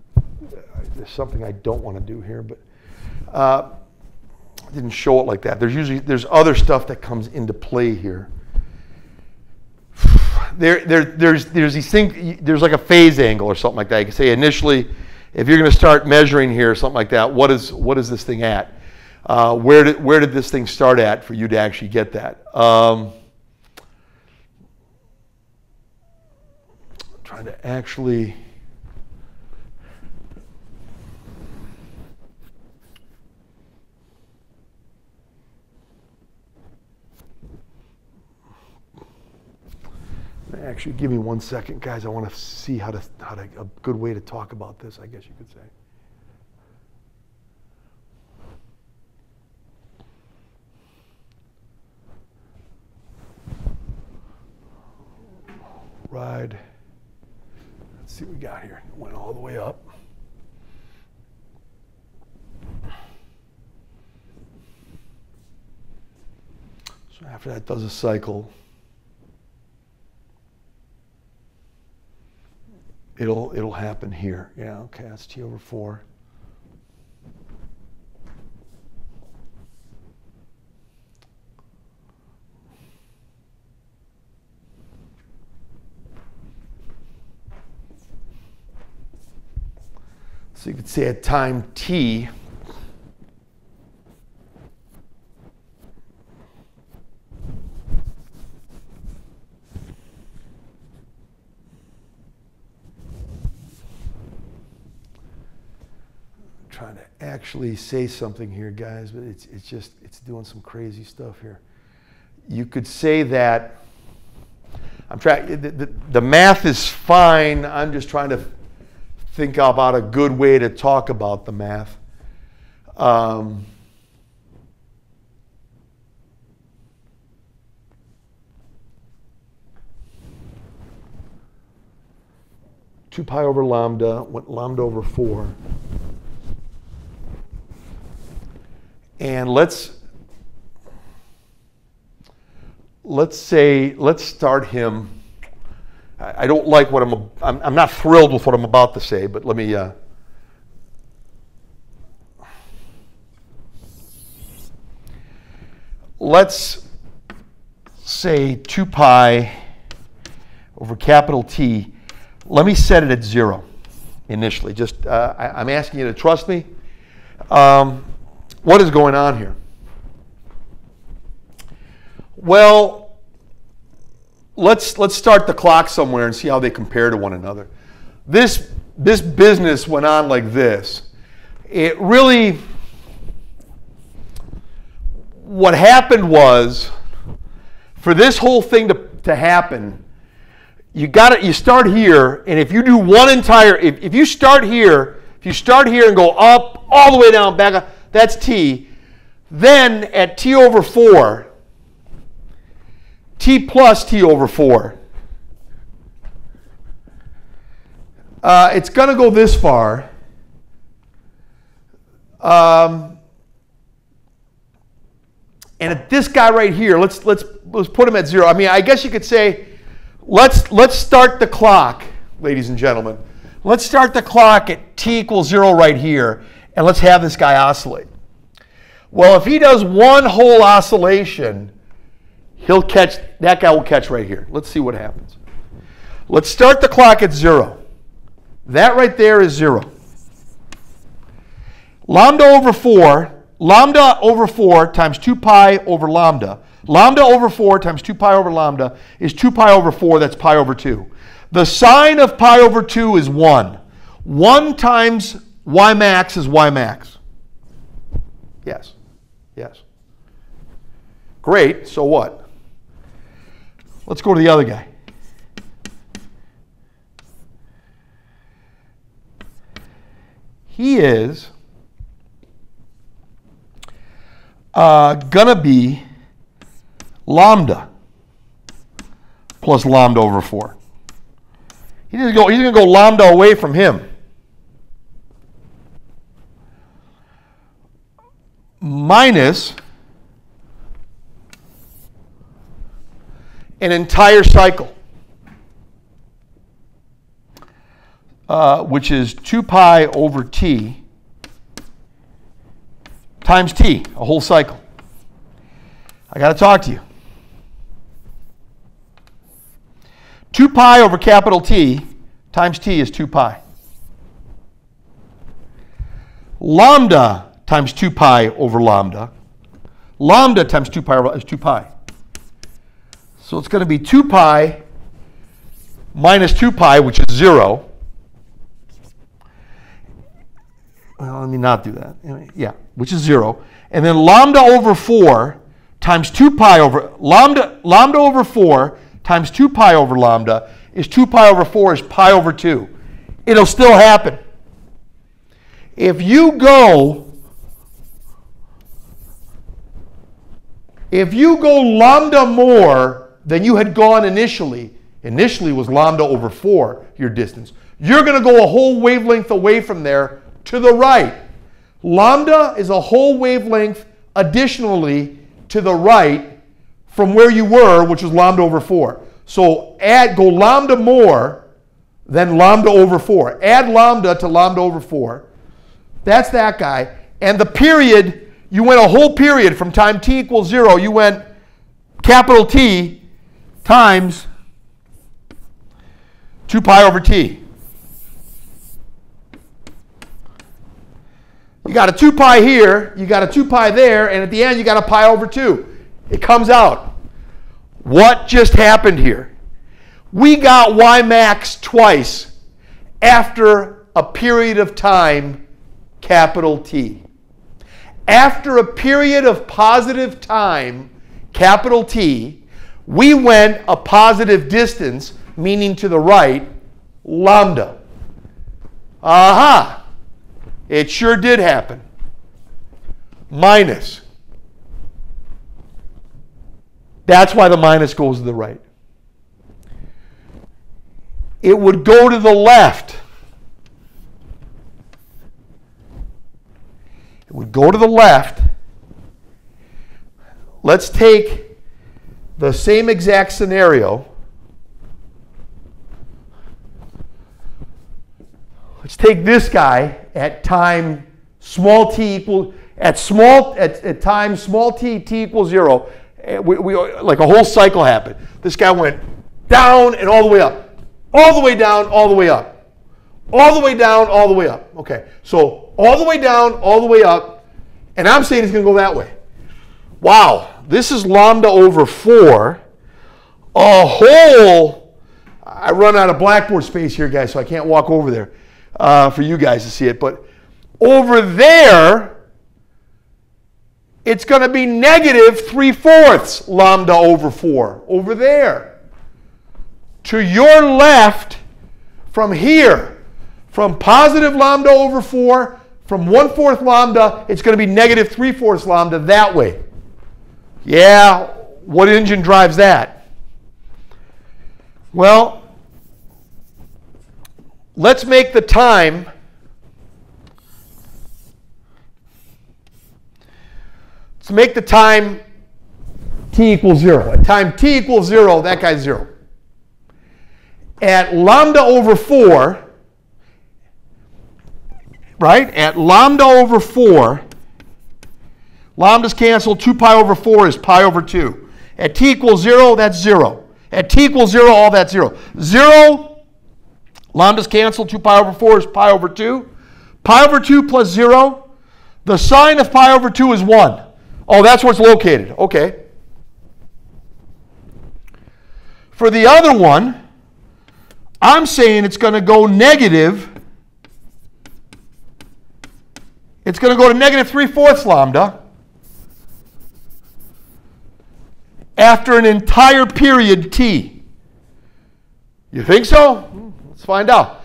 There's something I don't want to do here, but I didn't show it like that. There's other stuff that comes into play here. There's these things. There's like a phase angle or something like that. You can say initially, if you're going to start measuring here, something like that. What is this thing at? Where did this thing start at for you to actually get that? Trying to actually. Actually, give me 1 second, guys. I want to see how to a good way to talk about this, I guess you could say. Ride. Let's see what we got here. It went all the way up. So after that does a cycle. It'll happen here. Yeah, okay, that's T over 4. So you could say at time T, trying to actually say something here, guys, but it's doing some crazy stuff here. You could say that I'm trying. The math is fine. I'm just trying to think about a good way to talk about the math. 2 pi over lambda, went lambda over 4. And let's start him. I don't like what I'm not thrilled with what I'm about to say, but let me, let's say 2 pi over capital T. Let me set it at 0 initially. Just I'm asking you to trust me. What is going on here? Well, let's start the clock somewhere and see how they compare to one another. This business went on like this. It really, what happened was, for this whole thing to happen, you start here, and if you do one entire, if you start here and go up all the way down, back up, that's T. Then at T over 4, T plus T over 4, it's going to go this far. And at this guy right here, let's put him at 0. I mean, I guess you could say, let's start the clock, ladies and gentlemen. Let's start the clock at T equals 0 right here, and let's have this guy oscillate. Well, if he does one whole oscillation, that guy will catch right here. Let's see what happens. Let's start the clock at 0. That right there is 0. Lambda over 4 times 2 pi over lambda. Lambda over 4 times 2 pi over lambda is 2 pi over 4, that's pi over 2. The sine of pi over 2 is 1. 1 times y max is y max. Yes. Yes. Great, so what? Let's go to the other guy. He is gonna be lambda plus lambda over 4. He's gonna go lambda away from him. Minus an entire cycle, which is 2 pi over T times T, a whole cycle. I got to talk to you. 2 pi over capital T times T is 2 pi. Lambda times 2 pi over lambda. Lambda times 2 pi is 2 pi. So it's going to be 2 pi minus 2 pi, which is 0. Well, let me not do that. Yeah, which is 0. And then lambda over 4 times 2 pi over lambda over 4 times 2 pi over lambda is 2 pi over 4 is pi over 2. It'll still happen. If you go lambda more than you had gone initially was lambda over 4 your distance, you're going to go a whole wavelength away from there to the right. Lambda is a whole wavelength additionally to the right from where you were, which was lambda over 4. So go lambda more than lambda over 4. Add lambda to lambda over 4. That's that guy. And the period, you went a whole period from time t equals 0, you went capital T times 2 pi over t. You got a 2 pi here, you got a 2 pi there, and at the end you got a pi over 2. It comes out. What just happened here? We got y max twice after a period of time, capital T. After a period of positive time, capital T, we went a positive distance, meaning to the right, lambda. Aha! It sure did happen. Minus. That's why the minus goes to the right. It would go to the left. It would go to the left. Let's take the same exact scenario. Let's take this guy at time small t equals at time small t equals 0. We like a whole cycle happened. This guy went down, and all the way up. All the way down, all the way up. All the way down, all the way up. Okay, so all the way down, all the way up, and I'm saying it's going to go that way. Wow, this is lambda over 4. A whole, I run out of blackboard space here, guys, so I can't walk over there for you guys to see it, but over there, it's going to be negative 3/4 lambda over 4. Over there. To your left, from here, from positive lambda over 4, from 1/4 lambda, it's going to be negative 3/4 lambda that way. Yeah, what engine drives that? Well, let's make the time t equals 0. At time t equals 0, that guy's 0. At lambda over 4, right? At lambda over 4, lambdas cancel. 2 pi over 4 is pi over 2. At t equals 0, that's 0. At t equals 0, all that's 0. 0, lambdas cancel. 2 pi over 4 is pi over 2. Pi over 2 plus 0, the sine of pi over 2 is 1. Oh, that's where it's located. Okay. For the other one, I'm saying it's going to go negative. It's going to go to negative 3/4 lambda after an entire period t. You think so? Let's find out.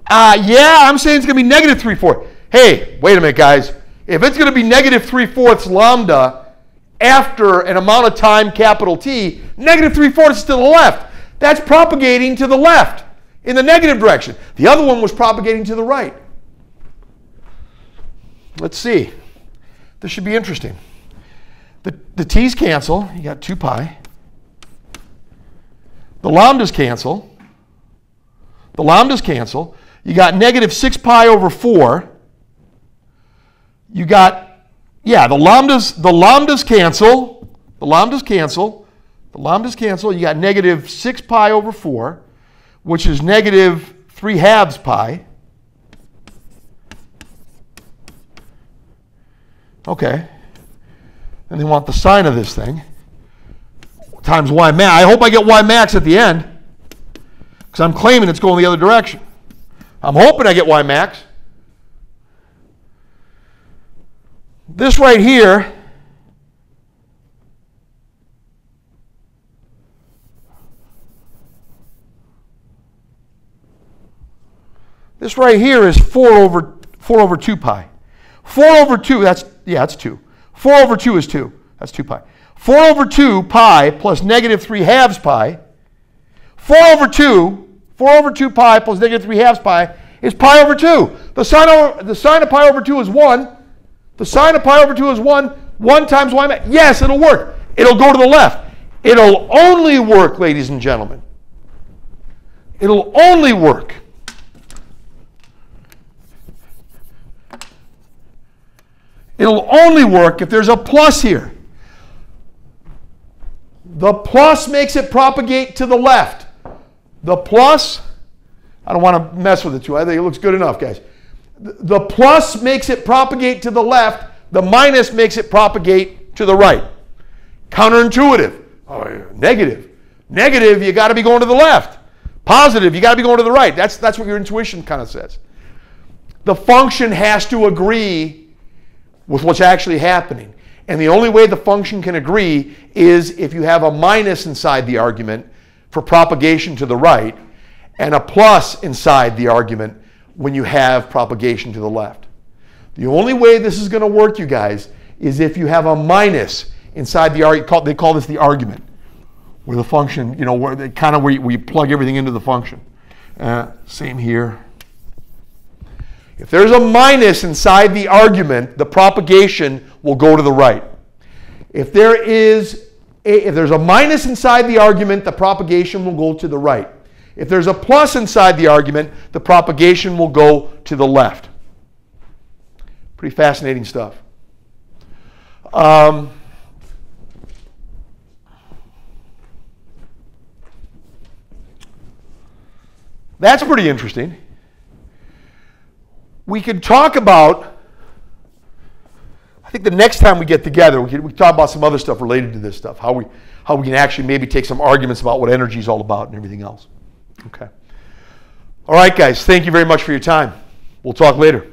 Yeah, I'm saying it's going to be negative 3/4. Hey, wait a minute, guys. If it's going to be negative 3/4 lambda after an amount of time, capital T, negative 3/4 is to the left. That's propagating to the left in the negative direction. The other one was propagating to the right. Let's see. This should be interesting. The T's cancel. You got 2 pi. The lambdas cancel. The lambdas cancel. You got negative 6 pi over 4. You got, yeah, the lambdas cancel. The lambdas cancel. The lambdas cancel. You got negative 6 pi over 4, which is negative 3/2 pi. Okay. And they want the sine of this thing times y max. I hope I get y max at the end because I'm claiming it's going the other direction. I'm hoping I get y max. This right here is 4 over 2 pi. 4 over 2, that's 2. 4 over 2 is 2. That's 2 pi. 4 over 2 pi plus negative 3/2 pi. 4 over 2 pi plus negative 3/2 pi is pi over 2. The sine of pi over 2 is 1. The sine of pi over 2 is 1. 1 times y max. Yes, it'll work. It'll go to the left. It'll only work, ladies and gentlemen. It'll only work. It'll only work if there's a plus here. The plus makes it propagate to the left. The plus, I don't want to mess with it too. I think it looks good enough, guys. The plus makes it propagate to the left. The minus makes it propagate to the right. Counterintuitive. Oh, negative. Negative, you got to be going to the left. Positive, you got to be going to the right. That's what your intuition kind of says. The function has to agree with what's actually happening. And the only way the function can agree is if you have a minus inside the argument for propagation to the right and a plus inside the argument when you have propagation to the left. The only way this is going to work, you guys, is if you have a minus inside the argument. They call this the argument, where the function, where you plug everything into the function. Same here. If there's a minus inside the argument, the propagation will go to the right. If there's a minus inside the argument, the propagation will go to the right. If there's a plus inside the argument, the propagation will go to the left. Pretty fascinating stuff. That's pretty interesting. We could talk about, I think the next time we get together, we can talk about some other stuff related to this stuff, how we can actually maybe take some arguments about what energy is all about and everything else. Okay. All right, guys, thank you very much for your time. We'll talk later.